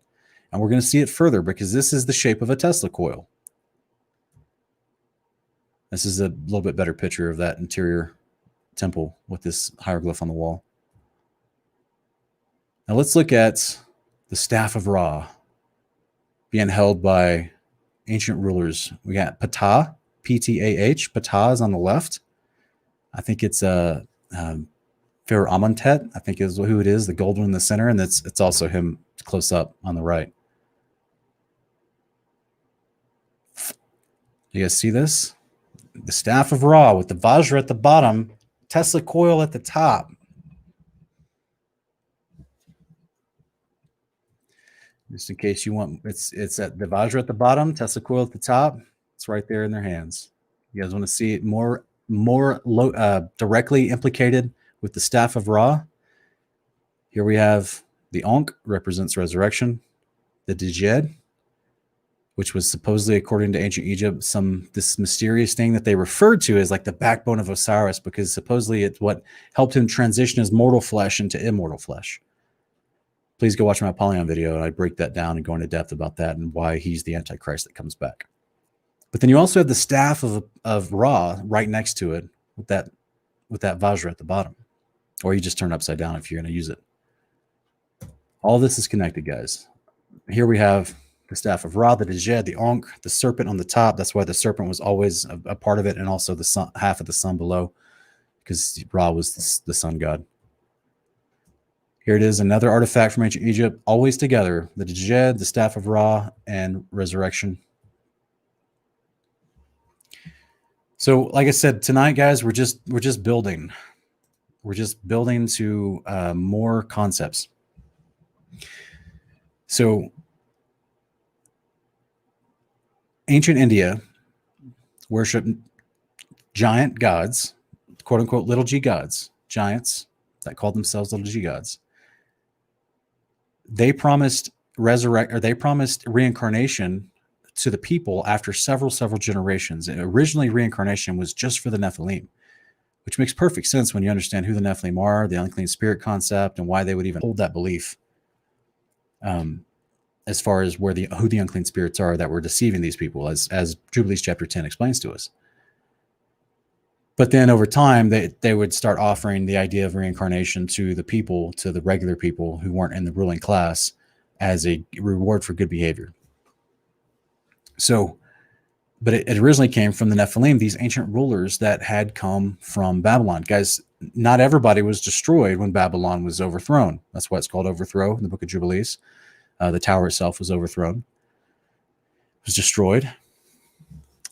And we're going to see it further because this is the shape of a Tesla coil. This is a little bit better picture of that interior temple with this hieroglyph on the wall. Now let's look at the staff of Ra being held by ancient rulers. We got Ptah, P-T-A-H. Ptah is on the left. I think it's Pharaoh Amenhotep, I think is who it is, the gold one in the center, and it's also him close up on the right. You guys see this? The staff of Ra with the Vajra at the bottom, Tesla coil at the top. Just in case you want, it's at the Vajra at the bottom, Tesla coil at the top. It's right there in their hands. You guys want to see it more directly implicated with the staff of Ra? Here we have the Ankh, represents resurrection. The Djed, which was supposedly, according to ancient Egypt, this mysterious thing that they referred to as like the backbone of Osiris, because supposedly it's what helped him transition his mortal flesh into immortal flesh. Please go watch my Apollyon video, and I break that down and go into depth about that and why he's the Antichrist that comes back. But then you also have the staff of Ra right next to it with that Vajra at the bottom. Or you just turn it upside down if you're going to use it. All this is connected, guys. Here we have the staff of Ra, the Djed, the Ankh, the serpent on the top. That's why the serpent was always a part of it, and also the sun, half of the sun below, because Ra was the sun god. Here it is, another artifact from ancient Egypt, always together. The Djed, the staff of Ra, and resurrection. So, like I said, tonight, guys, we're just building. We're just building to more concepts. So, ancient India worshiped giant gods, quote unquote, little g gods, giants that called themselves little g gods. They promised reincarnation to the people after several generations. And originally, reincarnation was just for the Nephilim, which makes perfect sense when you understand who the Nephilim are, the unclean spirit concept, and why they would even hold that belief. As far as who the unclean spirits are that were deceiving these people, as Jubilees chapter 10 explains to us. But then over time, they would start offering the idea of reincarnation to the people, to the regular people who weren't in the ruling class, as a reward for good behavior. So, but it originally came from the Nephilim, these ancient rulers that had come from Babylon. Guys, not everybody was destroyed when Babylon was overthrown. That's why it's called overthrow in the book of Jubilees. The tower itself was overthrown. It was destroyed.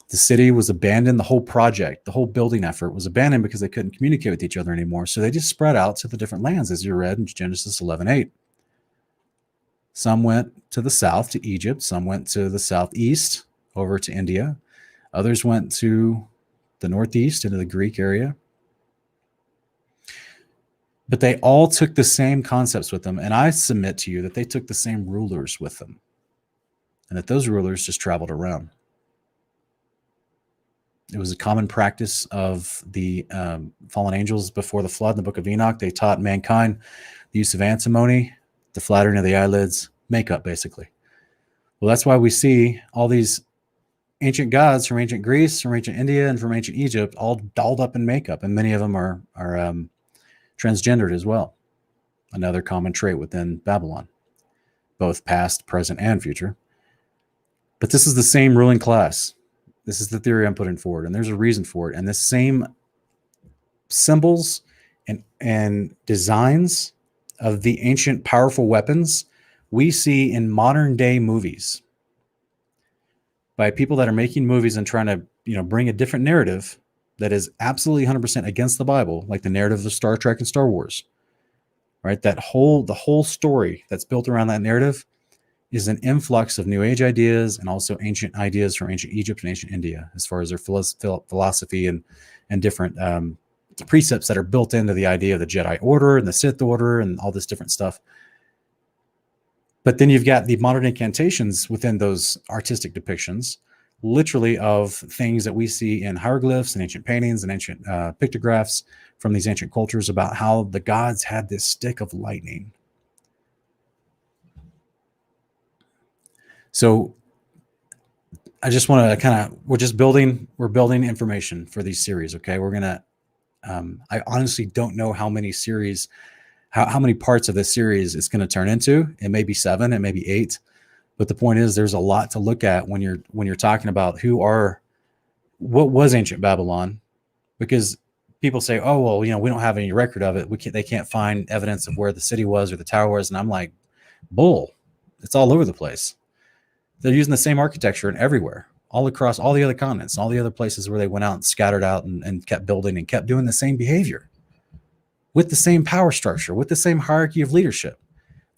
The city was abandoned. The whole project, the whole building effort was abandoned because they couldn't communicate with each other anymore. So they just spread out to the different lands, as you read in Genesis 11:8. Some went to the south, to Egypt. Some went to the southeast, over to India. Others went to the northeast, into the Greek area. But they all took the same concepts with them. And I submit to you that they took the same rulers with them. And that those rulers just traveled around. It was a common practice of the fallen angels before the flood in the book of Enoch. They taught mankind the use of antimony, the flattering of the eyelids, makeup, basically. Well, that's why we see all these ancient gods from ancient Greece, from ancient India, and from ancient Egypt all dolled up in makeup. And many of them are transgendered as well. Another common trait within Babylon, both past, present, and future. But this is the same ruling class. This is the theory I'm putting forward, and there's a reason for it. And the same symbols and designs of the ancient powerful weapons we see in modern day movies by people that are making movies and trying to bring a different narrative that is absolutely 100% against the Bible, like the narrative of Star Trek and Star Wars. Right? The whole story that's built around that narrative is an influx of New Age ideas and also ancient ideas from ancient Egypt and ancient India, as far as their philosophy and different precepts that are built into the idea of the Jedi Order and the Sith Order and all this different stuff. But then you've got the modern incantations within those artistic depictions, literally of things that we see in hieroglyphs and ancient paintings and ancient pictographs from these ancient cultures about how the gods had this stick of lightning. So I just want to we're building information for these series. Okay. We're going to, I honestly don't know how many series, how many parts of this series it's going to turn into. It may be 7, it may be 8, but the point is there's a lot to look at when you're talking about what was ancient Babylon, because people say, oh, well, we don't have any record of it. They can't find evidence of where the city was or the tower was. And I'm like, bull, it's all over the place. They're using the same architecture and everywhere. all across all the other continents, all the other places where they went out and scattered out and kept building and kept doing the same behavior with the same power structure, with the same hierarchy of leadership.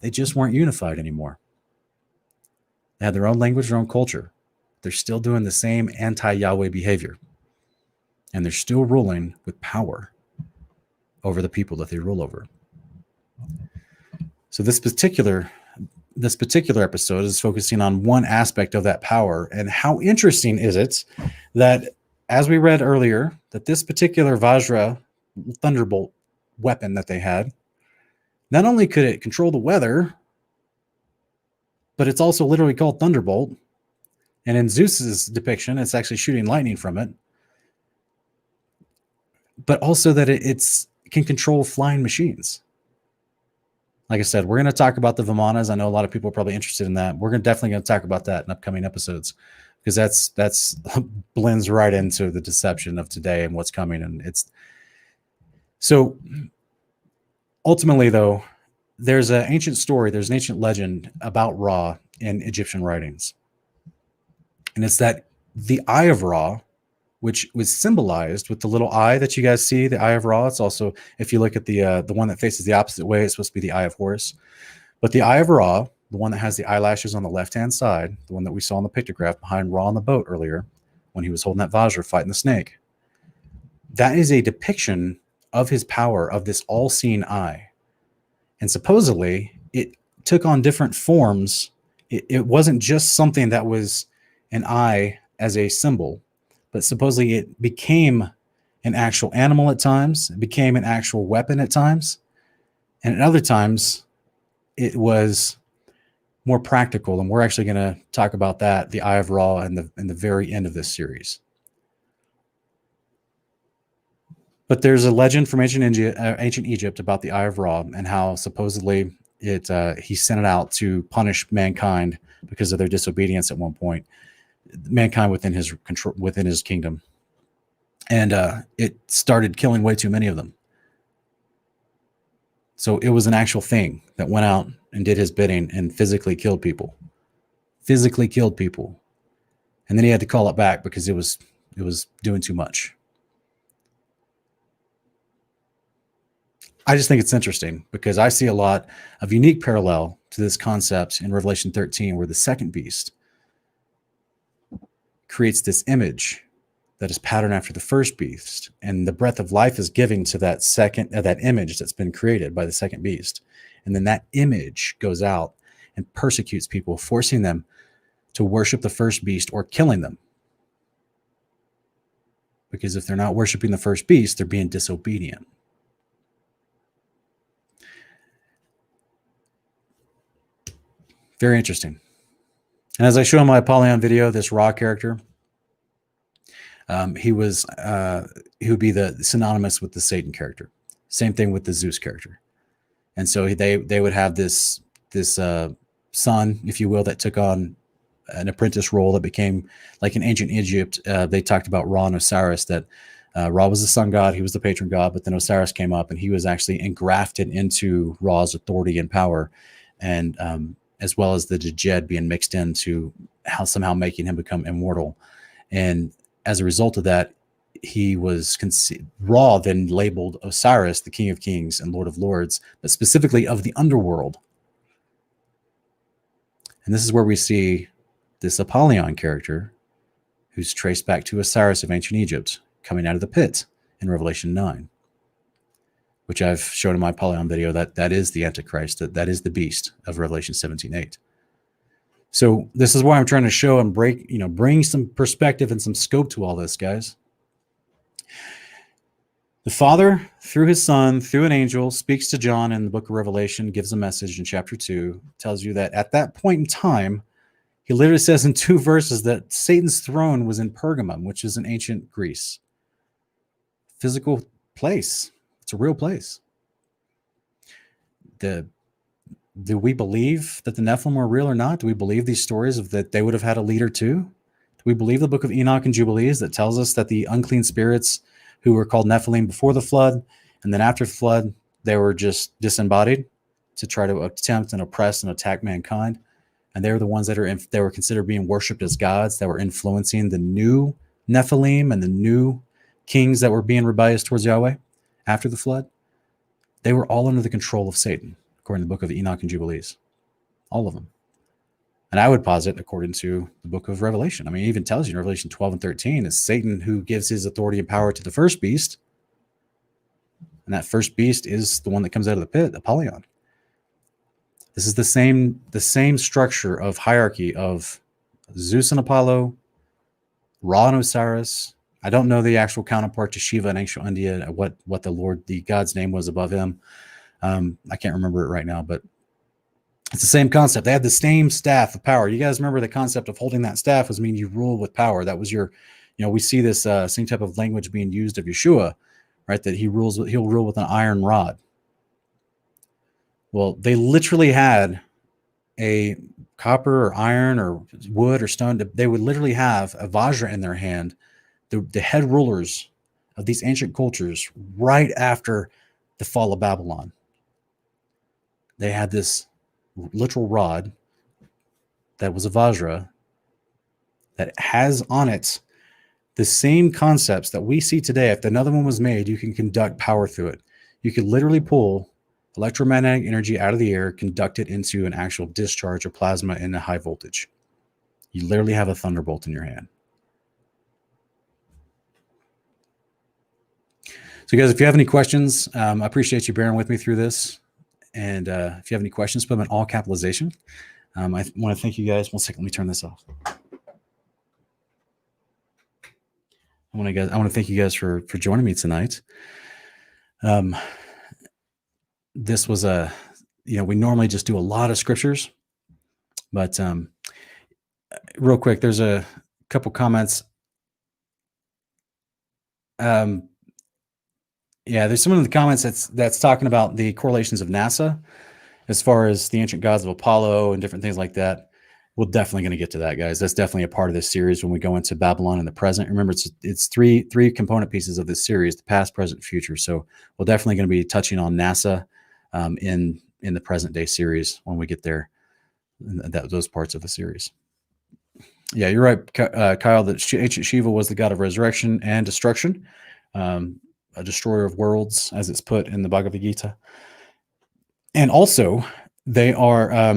They just weren't unified anymore. They had their own language, their own culture. They're still doing the same anti-Yahweh behavior. And they're still ruling with power over the people that they rule over. So this particular episode is focusing on one aspect of that power. And how interesting is it that, as we read earlier, that this particular Vajra thunderbolt weapon that they had, not only could it control the weather, but it's also literally called thunderbolt. And in Zeus's depiction, it's actually shooting lightning from it. But also that it can control flying machines. Like I said, we're going to talk about the Vimanas. I know a lot of people are probably interested in that. We're definitely going to talk about that in upcoming episodes, because that's blends right into the deception of today and what's coming. And it's so ultimately, though, there's an ancient story, there's an ancient legend about Ra in Egyptian writings. And it's that the Eye of Ra, which was symbolized with the little eye that you guys see, the Eye of Ra. It's also, if you look at the one that faces the opposite way, it's supposed to be the Eye of Horus. But the Eye of Ra, the one that has the eyelashes on the left-hand side, the one that we saw in the pictograph behind Ra on the boat earlier, when he was holding that Vajra fighting the snake, that is a depiction of his power, of this all-seeing eye. And supposedly, it took on different forms. It wasn't just something that was an eye as a symbol, but supposedly it became an actual animal at times, it became an actual weapon at times, and at other times it was more practical. And we're actually going to talk about that, the Eye of Ra, in the very end of this series. But there's a legend from ancient Egypt about the Eye of Ra and how supposedly he sent it out to punish mankind because of their disobedience at one point. Mankind within his control, within his kingdom, and it started killing way too many of them. So it was an actual thing that went out and did his bidding and physically killed people, and then he had to call it back because it was doing too much. I just think it's interesting because I see a lot of unique parallel to this concept in Revelation 13, where the second beast creates this image that is patterned after the first beast, and the breath of life is given to that that image that's been created by the second beast, and then that image goes out and persecutes people, forcing them to worship the first beast or killing them, because if they're not worshiping the first beast, they're being disobedient. Very interesting. And as I show in my Apollyon video, this Ra character, he would be the synonymous with the Satan character. Same thing with the Zeus character. And so they would have this son, if you will, that took on an apprentice role that became like in ancient Egypt. They talked about Ra and Osiris, that Ra was the sun god, he was the patron god, but then Osiris came up and he was actually engrafted into Ra's authority and power, and as well as the Djed being mixed into somehow making him become immortal. And as a result of that, he was Ra then labeled Osiris the King of Kings and Lord of Lords, but specifically of the underworld. And this is where we see this Apollyon character, who's traced back to Osiris of ancient Egypt, coming out of the pit in Revelation 9, which I've shown in my Apollyon video that is the Antichrist, that is the beast of Revelation 17:8. So this is why I'm trying to show and bring some perspective and some scope to all this, guys. The Father, through his Son, through an angel, speaks to John in the book of Revelation, gives a message in chapter 2, tells you that at that point in time, he literally says in 2 verses that Satan's throne was in Pergamum, which is in ancient Greece. Physical place. It's a real place. Do we believe that the Nephilim were real or not? Do we believe these stories of that they would have had a leader too? Do we believe the book of Enoch and Jubilees that tells us that the unclean spirits who were called Nephilim before the flood, and then after the flood, they were just disembodied to try to attempt and oppress and attack mankind? and they were the ones that they were considered being worshipped as gods, that were influencing the new Nephilim and the new kings that were being rebellious towards Yahweh after the flood. They were all under the control of Satan, according to the book of Enoch and Jubilees. All of them. And I would posit, according to the book of Revelation, I mean, it even tells you in Revelation 12 and 13, it's Satan who gives his authority and power to the first beast. And that first beast is the one that comes out of the pit, Apollyon. This is the same structure of hierarchy of Zeus and Apollo, Ra and Osiris. I don't know the actual counterpart to Shiva in ancient India, what the god's name was above him. I can't remember it right now, but it's the same concept. They had the same staff of power. You guys remember the concept of holding that staff was mean you rule with power. That was your, we see this same type of language being used of Yeshua, right? That he'll rule with an iron rod. Well, they literally had a copper or iron or wood or stone. They would literally have a Vajra in their hand, the head rulers of these ancient cultures right after the fall of Babylon. They had this literal rod that was a Vajra that has on it the same concepts that we see today. If another one was made, you can conduct power through it. You could literally pull electromagnetic energy out of the air, conduct it into an actual discharge or plasma in a high voltage. You literally have a thunderbolt in your hand. So guys, if you have any questions, I appreciate you bearing with me through this. And if you have any questions, put them in all capitalization. I want to thank you guys. One second, let me turn this off. I want to thank you guys for joining me tonight. This was we normally just do a lot of scriptures, but real quick, there's a couple comments. There's some of the comments that's talking about the correlations of NASA as far as the ancient gods of Apollo and different things like that. We're definitely going to get to that, guys. That's definitely a part of this series when we go into Babylon and the present. Remember, it's three component pieces of this series: the past, present, future. So we're definitely going to be touching on NASA in the present day series when we get there, those parts of the series. Yeah, you're right, Kyle, that ancient Shiva was the god of resurrection and destruction, a destroyer of worlds, as it's put in the Bhagavad Gita. And also, they are...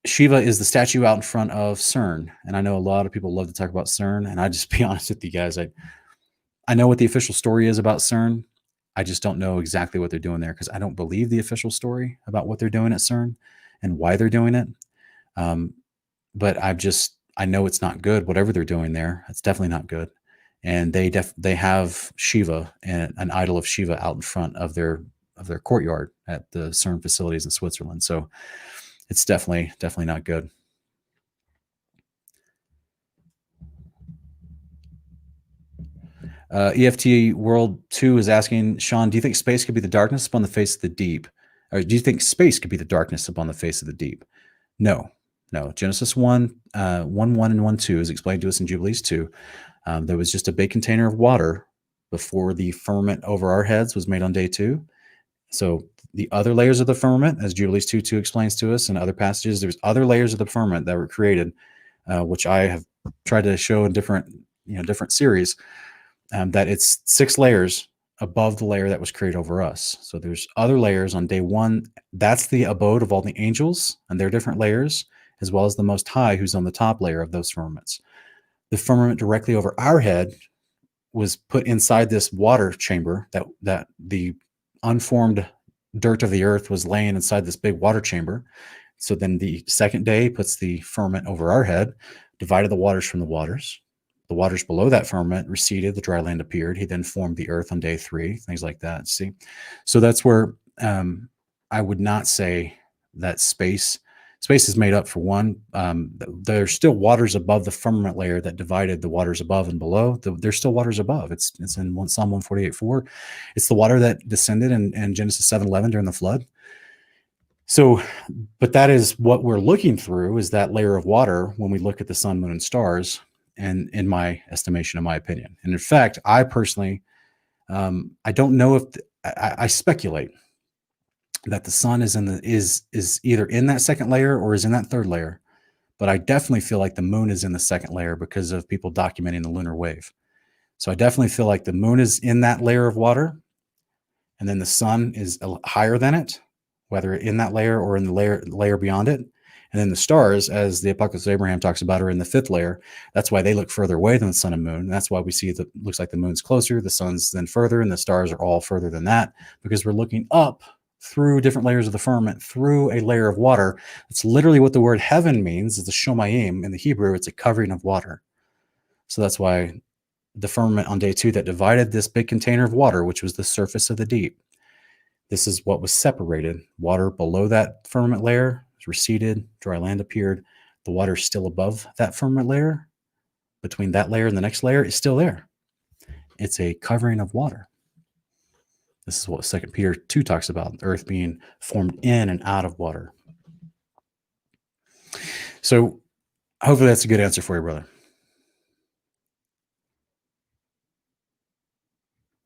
Shiva is the statue out in front of CERN. And I know a lot of people love to talk about CERN. And I just be honest with you guys, I know what the official story is about CERN. I just don't know exactly what they're doing there, because I don't believe the official story about what they're doing at CERN and why they're doing it. But I know it's not good. Whatever they're doing there, it's definitely not good. And they have Shiva and an idol of Shiva out in front of their courtyard at the CERN facilities in Switzerland. So it's definitely not good. EFT World 2 is asking, Sean, do you think space could be the darkness upon the face of the deep? Or do you think space could be the darkness upon the face of the deep? No. Genesis 1, 1:1 and 1:2 is explained to us in Jubilees 2. There was just a big container of water before the firmament over our heads was made on day 2. So the other layers of the firmament, as Jubilees 2:2 explains to us in other passages, there's other layers of the firmament that were created, which I have tried to show in different series, that it's 6 layers above the layer that was created over us. So there's other layers on day 1. That's the abode of all the angels and their different layers, as well as the Most High, who's on the top layer of those firmaments. The firmament directly over our head was put inside this water chamber that the unformed dirt of the earth was laying inside this big water chamber. So then the second day puts the firmament over our head, divided the waters from the waters. The waters below that firmament receded, the dry land appeared. He then formed the earth on day 3, things like that. See? So that's where I would not say that space is made up for one. There's still waters above the firmament layer that divided the waters above and below. There's still waters above. It's in Psalm 148:4. It's the water that descended in Genesis 7:11 during the flood. So, but that is what we're looking through, is that layer of water when we look at the sun, moon, and stars, and in my estimation, in my opinion. And in fact, I personally, I don't know if I speculate that the sun is either in that second layer or is in that third layer. but I definitely feel like the moon is in the second layer because of people documenting the lunar wave. So I definitely feel like the moon is in that layer of water, and then the sun is higher than it, whether in that layer or in the layer beyond it. And then the stars, as the Apocalypse of Abraham talks about, are in the fifth layer. That's why they look further away than the sun and moon. And that's why we see that looks like the moon's closer, the sun's then further, and the stars are all further than that, because we're looking up through different layers of the firmament, through a layer of water. It's literally what the word heaven means. It's a shomayim in the Hebrew. It's a covering of water. So that's why the firmament on day 2 that divided this big container of water, which was the surface of the deep, this is what was separated. Water below that firmament layer was receded, dry land appeared. The water still above that firmament layer, between that layer and the next layer, is still there. It's a covering of water. This is what 2 Peter 2 talks about, the earth being formed in and out of water. So hopefully that's a good answer for you, brother.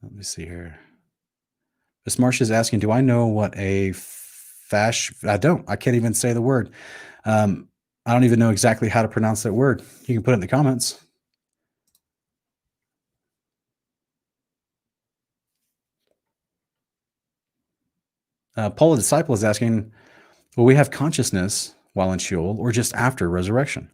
Let me see here. Miss Marcia is asking, do I know what a fash? I don't. I can't even say the word. I don't even know exactly how to pronounce that word. You can put it in the comments. Paul the disciple is asking, will we have consciousness while in Sheol or just after resurrection?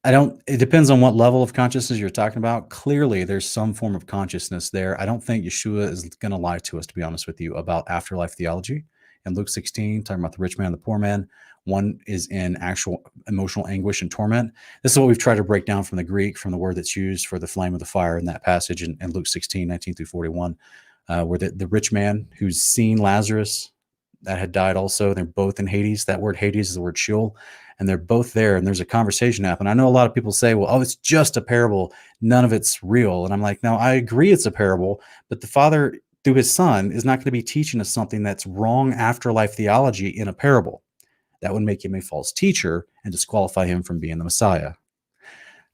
It depends on what level of consciousness you're talking about. Clearly, there's some form of consciousness there. I don't think Yeshua is going to lie to us, to be honest with you, about afterlife theology. In Luke 16, talking about the rich man and the poor man, one is in actual emotional anguish and torment. This is what we've tried to break down from the Greek, from the word that's used for the flame of the fire in that passage in Luke 16, 19 through 41, where the rich man who's seen Lazarus that had died also, they're both in Hades. That word Hades is the word Sheol. And they're both there, and there's a conversation happening. I know a lot of people say, well, oh, it's just a parable. None of it's real. And I'm like, no, I agree it's a parable, but the Father, through his Son, is not going to be teaching us something that's wrong afterlife theology in a parable. That would make him a false teacher and disqualify him from being the Messiah.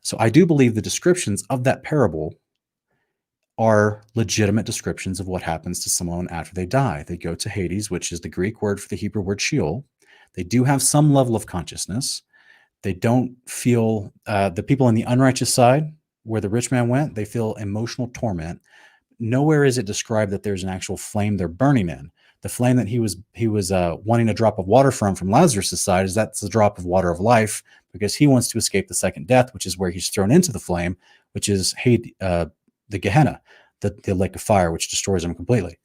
So I do believe the descriptions of that parable are legitimate descriptions of what happens to someone after they die. They go to Hades, which is the Greek word for the Hebrew word Sheol. They do have some level of consciousness. They don't feel, the people on the unrighteous side, where the rich man went, they feel emotional torment. Nowhere is it described that there's an actual flame they're burning in. The flame that he was wanting a drop of water from Lazarus' side, is that's the drop of water of life, because he wants to escape the second death, which is where he's thrown into the flame, which is the Gehenna, the lake of fire, which destroys him completely.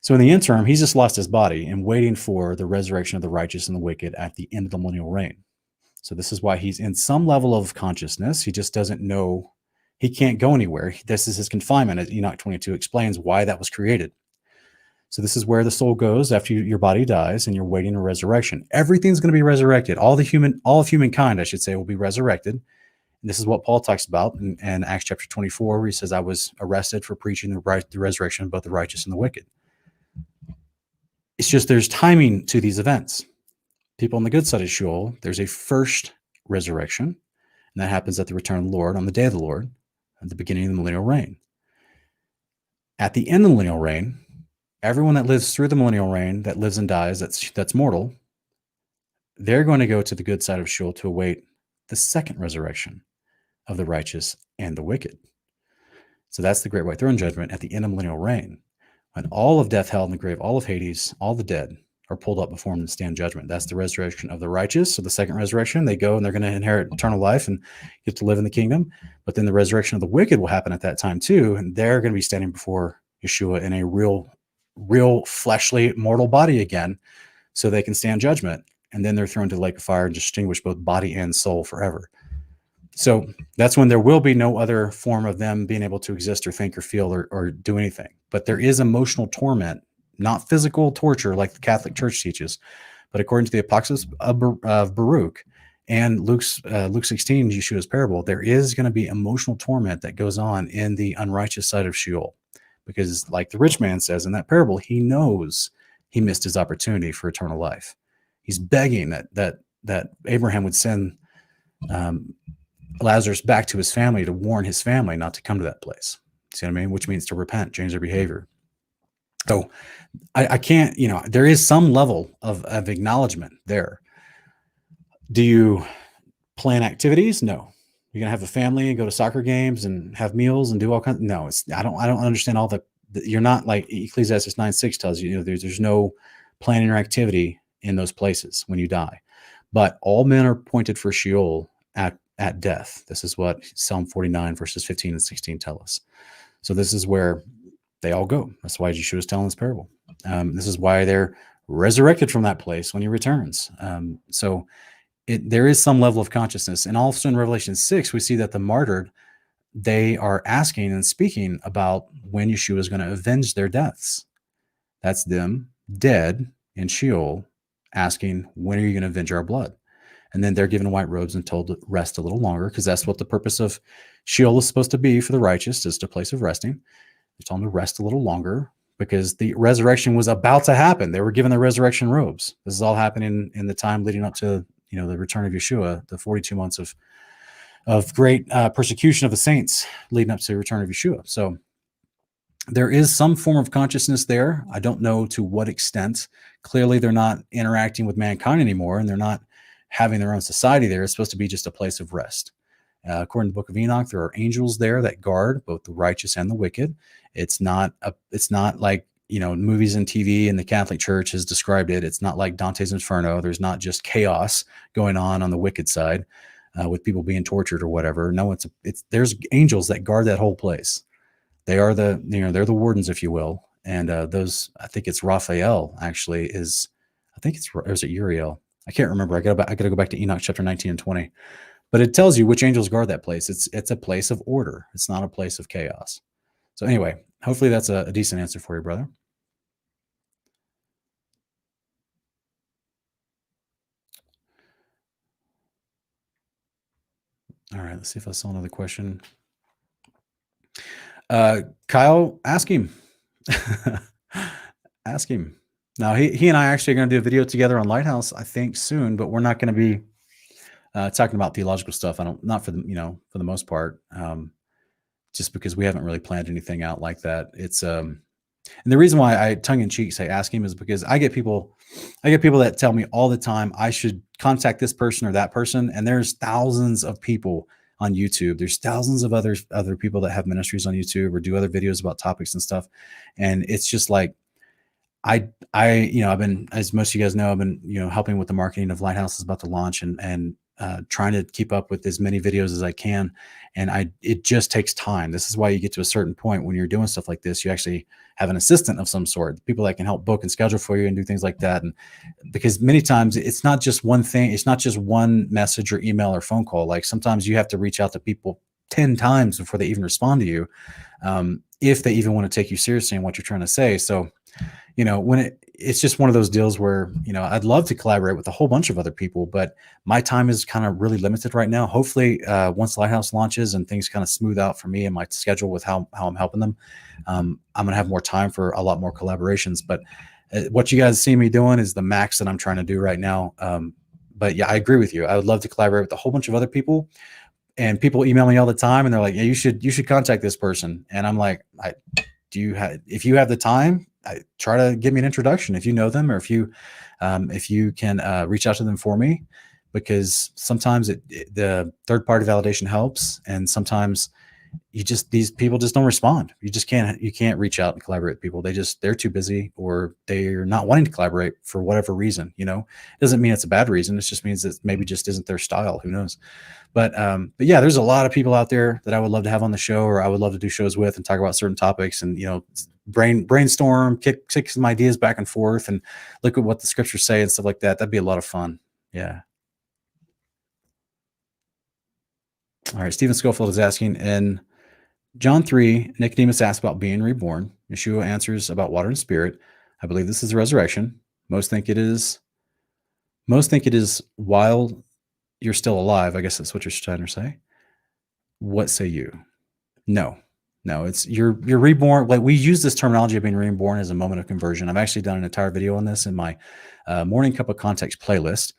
So in the interim, he's just lost his body and waiting for the resurrection of the righteous and the wicked at the end of the millennial reign. So this is why he's in some level of consciousness. He just doesn't know. He can't go anywhere. This is his confinement, as Enoch 22 explains why that was created. So this is where the soul goes after your body dies and you're waiting a resurrection. Everything's going to be resurrected. All of humankind, I should say, will be resurrected. And this is what Paul talks about in Acts chapter 24, where he says, I was arrested for preaching the resurrection of both the righteous and the wicked. It's just there's timing to these events. People on the good side of Sheol, there's a first resurrection, and that happens at the return of the Lord on the day of the Lord, at the beginning of the millennial reign. At the end of the millennial reign, everyone that lives through the millennial reign, that lives and dies, that's mortal, they're going to go to the good side of Sheol to await the second resurrection of the righteous and the wicked. So that's the great white throne judgment at the end of millennial reign, when all of death, hell, and the grave, all of Hades, all the dead are pulled up before him and stand judgment. That's the resurrection of the righteous. So the second resurrection, they go and they're going to inherit eternal life and get to live in the kingdom. But then the resurrection of the wicked will happen at that time too, and they're going to be standing before Yeshua in a real fleshly mortal body again, so they can stand judgment. And then they're thrown to the lake of fire and distinguish both body and soul forever. So that's when there will be no other form of them being able to exist or think or feel or do anything. But there is emotional torment, not physical torture like the Catholic Church teaches, but according to the Apocalypse of Baruch and Luke 16, Yeshua's parable, there is going to be emotional torment that goes on in the unrighteous side of Sheol. Because like the rich man says in that parable, he knows he missed his opportunity for eternal life. He's begging that Abraham would send Lazarus back to his family to warn his family not to come to that place. See what I mean? Which means to repent, change their behavior. So I can't, there is some level of acknowledgement there. Do you plan activities? No. You're gonna have a family and go to soccer games and have meals and do all kinds. No, it's I don't understand all you're not like Ecclesiastes 9:6 tells you, there's no planning or activity in those places when you die. But all men are appointed for Sheol at death. This is what Psalm 49 verses 15 and 16 tell us. So this is where they all go. That's why Yeshua is telling this parable. This is why they're resurrected from that place when he returns. So there is some level of consciousness. And also in Revelation 6, we see that the martyred, they are asking and speaking about when Yeshua is going to avenge their deaths. That's them dead in Sheol asking, when are you going to avenge our blood? And then they're given white robes and told to rest a little longer, because that's what the purpose of Sheol is supposed to be for the righteous, is a place of resting. They told them to rest a little longer because the resurrection was about to happen. They were given the resurrection robes. This is all happening in the time leading up to the return of Yeshua, the 42 months of great persecution of the saints leading up to the return of Yeshua. So there is some form of consciousness there. I don't know to what extent. Clearly, they're not interacting with mankind anymore, and they're not having their own society there. It's supposed to be just a place of rest. According to the book of Enoch, there are angels there that guard both the righteous and the wicked. It's not like movies and TV and the Catholic Church has described it. It's not like Dante's Inferno. There's not just chaos going on the wicked side with people being tortured or whatever. No, there's angels that guard that whole place. They are they're the wardens, if you will. And those, I think it's Raphael actually is, or is it Uriel? I can't remember. I got to go back to Enoch chapter 19 and 20. But it tells you which angels guard that place. It's a place of order. It's not a place of chaos. So anyway, hopefully that's a decent answer for you, brother. All right, let's see if I saw another question. Kyle, ask him. Ask him. Now, he and I actually are going to do a video together on Lighthouse, I think, soon, but we're not going to be talking about theological stuff. Not for the most part, just because we haven't really planned anything out like that. It's and the reason why I tongue in cheek say ask him is because I get people that tell me all the time I should contact this person or that person, and there's thousands of people on YouTube. There's thousands of other people that have ministries on YouTube or do other videos about topics and stuff, and it's just like I've been, as most of you guys know, I've been helping with the marketing of Lighthouse is about to launch and trying to keep up with as many videos as I can. And it just takes time. This is why you get to a certain point when you're doing stuff like this, you actually have an assistant of some sort, people that can help book and schedule for you and do things like that. And because many times it's not just one thing, it's not just one message or email or phone call. Like sometimes you have to reach out to people 10 times before they even respond to you, if they even want to take you seriously in what you're trying to say. So when it's just one of those deals where, I'd love to collaborate with a whole bunch of other people, but my time is kind of really limited right now. Hopefully, once Lighthouse launches and things kind of smooth out for me and my schedule with how I'm helping them, I'm going to have more time for a lot more collaborations. But what you guys see me doing is the max that I'm trying to do right now. But yeah, I agree with you. I would love to collaborate with a whole bunch of other people. And people email me all the time and they're like, yeah, you should contact this person. And I'm like, if you have the time, I try to give me an introduction if you know them, or if you can reach out to them for me, because sometimes the third party validation helps, and sometimes these people just don't respond. You can't reach out and collaborate with people. They're too busy, or they're not wanting to collaborate for whatever reason. It doesn't mean it's a bad reason. It just means that maybe just isn't their style. Who knows? But yeah, there's a lot of people out there that I would love to have on the show, or I would love to do shows with and talk about certain topics, and brainstorm, kick some ideas back and forth, and look at what the scriptures say and stuff like that. That'd be a lot of fun. Yeah. All right. Stephen Schofield is asking, in John 3, Nicodemus asks about being reborn. Yeshua answers about water and spirit. I believe this is the resurrection. Most think it is while you're still alive. I guess that's what you're trying to say. What say you? No, it's you're reborn. Like, we use this terminology of being reborn as a moment of conversion. I've actually done an entire video on this in my Morning Cup of Context playlist,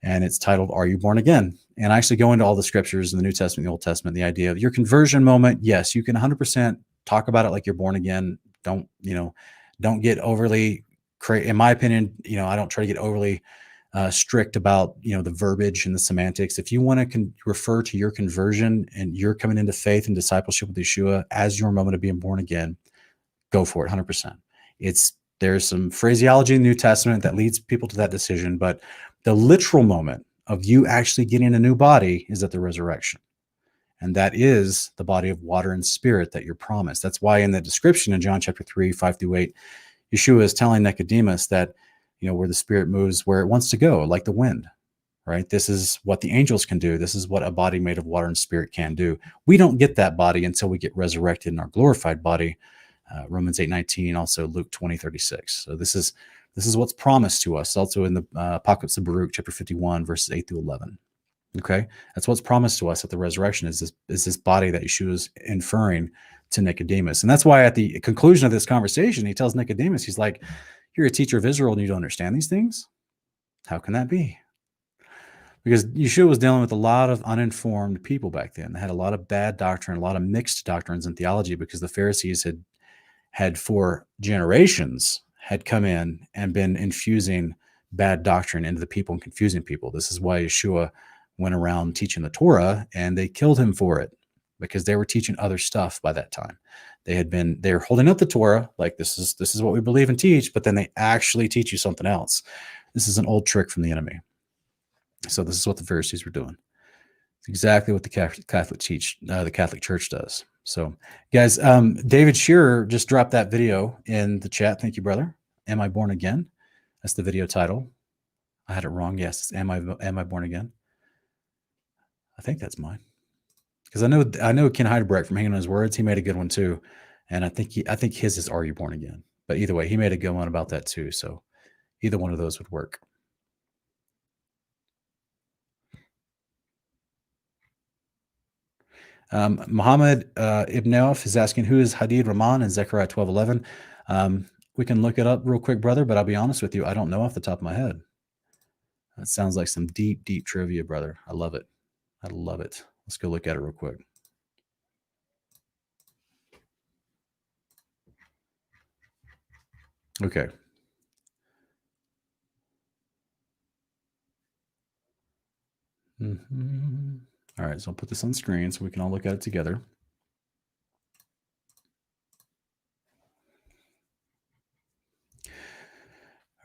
and it's titled, Are You Born Again? And I actually go into all the scriptures in the New Testament, the Old Testament, the idea of your conversion moment. Yes, you can 100% talk about it like you're born again. Don't get overly, in my opinion, I don't try to get overly strict about the verbiage and the semantics. If you want to refer to your conversion and you're coming into faith and discipleship with Yeshua as your moment of being born again, go for it, 100%. There's some phraseology in the New Testament that leads people to that decision, but the literal moment of you actually getting a new body is at the resurrection. And that is the body of water and spirit that you're promised. That's why in the description in John chapter 3, 5-8, Yeshua is telling Nicodemus that, where the spirit moves, where it wants to go, like the wind, right? This is what the angels can do. This is what a body made of water and spirit can do. We don't get that body until we get resurrected in our glorified body. Romans 8:19, also Luke 20:36. So this is what's promised to us. Also in the Apocalypse of Baruch, chapter 51, verses 8-11. Okay, that's what's promised to us at the resurrection is this body that Yeshua is inferring to Nicodemus. And that's why at the conclusion of this conversation, he tells Nicodemus, he's like, you're a teacher of Israel and you don't understand these things? How can that be? Because Yeshua was dealing with a lot of uninformed people back then. They had a lot of bad doctrine, a lot of mixed doctrines in theology, because the Pharisees had for generations had come in and been infusing bad doctrine into the people and confusing people. This is why Yeshua went around teaching the Torah, and they killed him for it, because they were teaching other stuff by that time. They're holding up the Torah like this is what we believe and teach, but then they actually teach you something else. This is an old trick from the enemy. So this is what the Pharisees were doing. It's exactly what the Catholic Church does. So, guys, David Shearer just dropped that video in the chat. Thank you, brother. Am I born again? That's the video title. I had it wrong. Yes, it's Am I born again? I think that's mine, because I know Ken Heidebrecht from Hanging on His Words. He made a good one too, and I think his is Are You Born Again? But either way, he made a good one about that too. So either one of those would work. Muhammad Ibn Auf is asking, who is Hadid Rahman in Zechariah 12:11? We can look it up real quick, brother, but I'll be honest with you, I don't know off the top of my head. That sounds like some deep, deep trivia, brother. I love it. I love it. Let's go look at it real quick. Okay. All right, so I'll put this on screen so we can all look at it together.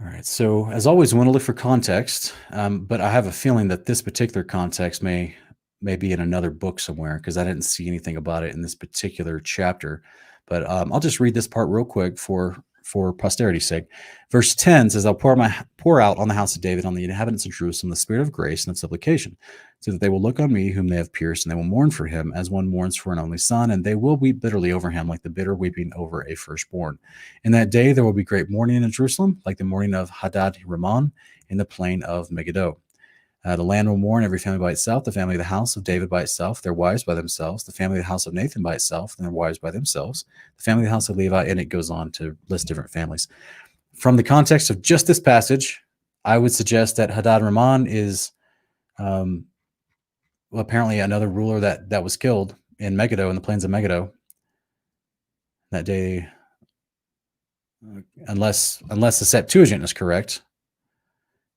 All right, so as always, we want to look for context, but I have a feeling that this particular context may be in another book somewhere, because I didn't see anything about it in this particular chapter. But I'll just read this part real quick for posterity's sake. Verse 10 says, I'll pour out on the house of David, on the inhabitants of Jerusalem, the spirit of grace and of supplication, so that they will look on me whom they have pierced, and they will mourn for him as one mourns for an only son, and they will weep bitterly over him like the bitter weeping over a firstborn. In that day there will be great mourning in Jerusalem, like the mourning of Hadad Ramon in the plain of Megiddo. The land will mourn, every family by itself, the family of the house of David by itself, their wives by themselves, the family of the house of Nathan by itself, and their wives by themselves, the family of the house of Levi, and it goes on to list different families. From the context of just this passage, I would suggest that Hadad Ramon is apparently another ruler that was killed in Megiddo, in the plains of Megiddo that day, unless the Septuagint is correct.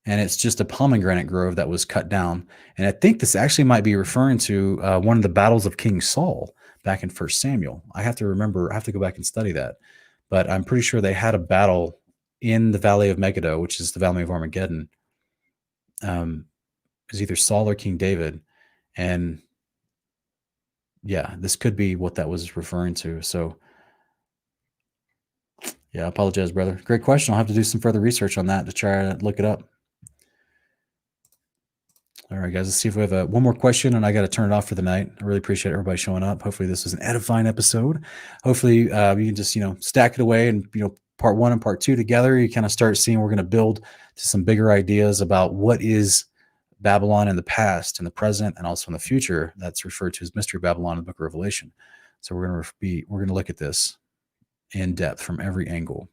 And it's just a pomegranate grove that was cut down. And I think this actually might be referring to one of the battles of King Saul back in 1 Samuel. I have to go back and study that. But I'm pretty sure they had a battle in the Valley of Megiddo, which is the Valley of Armageddon. It was either Saul or King David. And yeah, this could be what that was referring to. So yeah, I apologize, brother. Great question. I'll have to do some further research on that to try to look it up. All right, guys, let's see if we have one more question, and I got to turn it off for the night. I really appreciate everybody showing up. Hopefully this was an edifying episode. Hopefully you can just, stack it away and, part 1 and part 2 together. You kind of start seeing we're going to build to some bigger ideas about what is Babylon in the past, in the present, and also in the future. That's referred to as Mystery Babylon in the book of Revelation. So we're going to look at this in depth from every angle.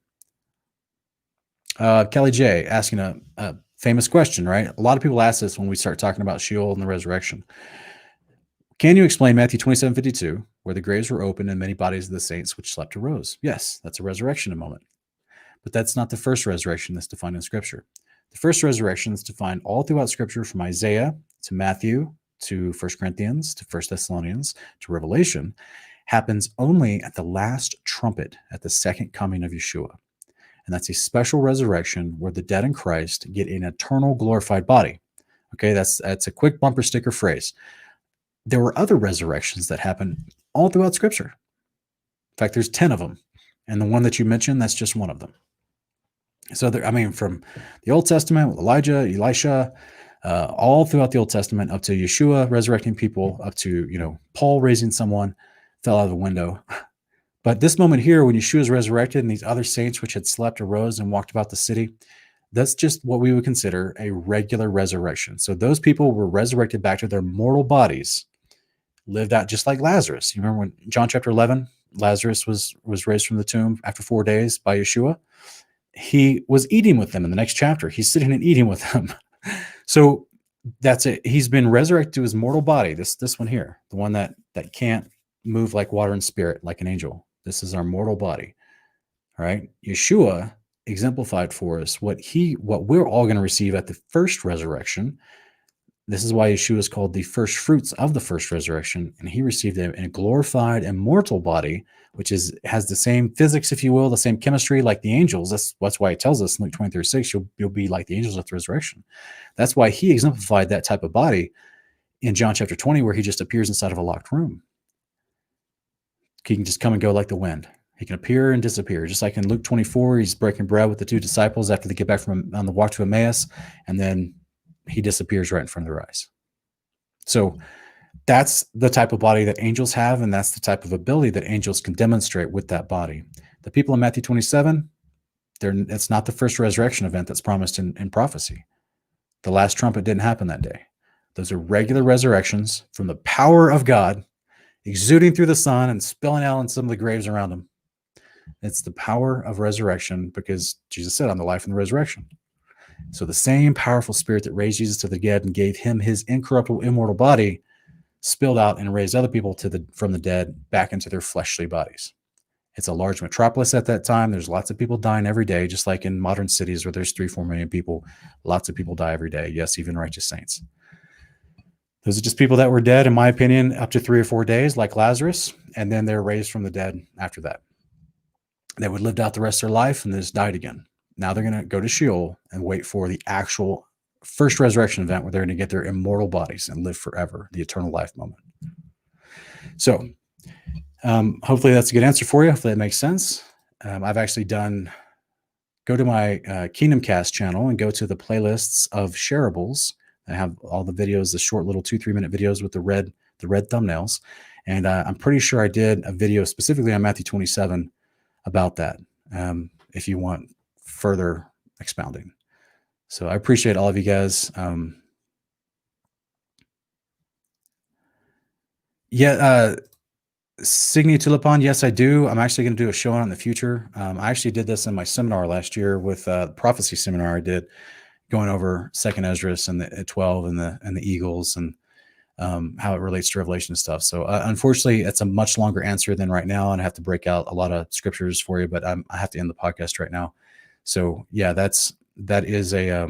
Kelly J asking a famous question, right? A lot of people ask this when we start talking about Sheol and the resurrection. Can you explain Matthew 27:52, where the graves were opened and many bodies of the saints which slept arose? Yes, that's a resurrection moment. But that's not the first resurrection that's defined in Scripture. The first resurrection is defined all throughout Scripture, from Isaiah to Matthew to 1 Corinthians to 1 Thessalonians to Revelation, happens only at the last trumpet at the second coming of Yeshua. And that's a special resurrection where the dead in Christ get an eternal glorified body. Okay, that's a quick bumper sticker phrase. There were other resurrections that happen all throughout Scripture. In fact, there's 10 of them. And the one that you mentioned, that's just one of them. So, from the Old Testament with Elijah, Elisha, all throughout the Old Testament, up to Yeshua resurrecting people, up to, Paul raising someone, fell out of the window. But this moment here, when Yeshua is resurrected and these other saints which had slept arose and walked about the city, that's just what we would consider a regular resurrection. So those people were resurrected back to their mortal bodies, lived out just like Lazarus. You remember when John chapter 11, Lazarus was raised from the tomb after 4 days by Yeshua? He was eating with them in the next chapter. He's sitting and eating with them. So that's it. He's been resurrected to his mortal body. This one here, the one that can't move like water and spirit, like an angel. This is our mortal body. All right. Yeshua exemplified for us what we're all going to receive at the first resurrection. This is why Yeshua is called the first fruits of the first resurrection. And he received a glorified immortal body, which has the same physics, if you will, the same chemistry like the angels. That's why it tells us in Luke 23:6, you'll be like the angels at the resurrection. That's why he exemplified that type of body in John chapter 20, where he just appears inside of a locked room. He can just come and go like the wind. He can appear and disappear. Just like in Luke 24, he's breaking bread with the 2 disciples after they get back on the walk to Emmaus, and then he disappears right in front of their eyes. So that's the type of body that angels have, and that's the type of ability that angels can demonstrate with that body. The people in Matthew 27, it's not the first resurrection event that's promised in prophecy. The last trumpet didn't happen that day. Those are regular resurrections from the power of God exuding through the sun and spilling out on some of the graves around them. It's the power of resurrection, because Jesus said, I'm the life and the resurrection. So the same powerful spirit that raised Jesus to the dead and gave him his incorruptible, immortal body spilled out and raised other people from the dead back into their fleshly bodies. It's a large metropolis at that time. There's lots of people dying every day, just like in modern cities where there's 3-4 million people. Lots of people die every day. Yes, even righteous saints. Those are just people that were dead, in my opinion, up to 3 or 4 days, like Lazarus, and then they're raised from the dead after that. They would lived out the rest of their life and then just died again. Now they're going to go to Sheol and wait for the actual first resurrection event where they're going to get their immortal bodies and live forever, the eternal life moment. So hopefully that's a good answer for you. Hopefully that makes sense. I've actually go to my Kingdom Cast channel and go to the playlists of shareables. I have all the videos, the short little 2-3 minute videos with the red thumbnails. And I'm pretty sure I did a video specifically on Matthew 27 about that, if you want further expounding. So I appreciate all of you guys. Signia Tulipon, yes, I do. I'm actually going to do a show on it in the future. I actually did this in my seminar last year with the prophecy seminar I did, going over 2nd Esdras and the 12 and the eagles and how it relates to Revelation and stuff. So unfortunately, it's a much longer answer than right now, and I have to break out a lot of scriptures for you, but I have to end the podcast right now. So yeah, that is that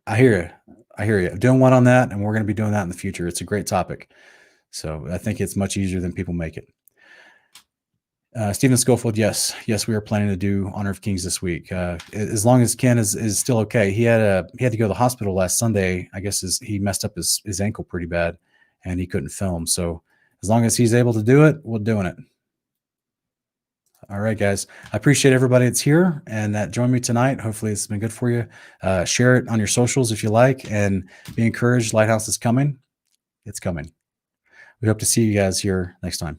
I hear you. Doing one on that, and we're going to be doing that in the future. It's a great topic. So I think it's much easier than people make it. Stephen Schofield, yes, we are planning to do Honor of Kings this week. As long as Ken is still okay. He had to go to the hospital last Sunday. I guess he messed up his ankle pretty bad, and he couldn't film. So as long as he's able to do it, we're doing it. All right, guys. I appreciate everybody that's here and that joined me tonight. Hopefully it's been good for you. Share it on your socials if you like, and be encouraged. Lighthouse is coming. It's coming. We hope to see you guys here next time.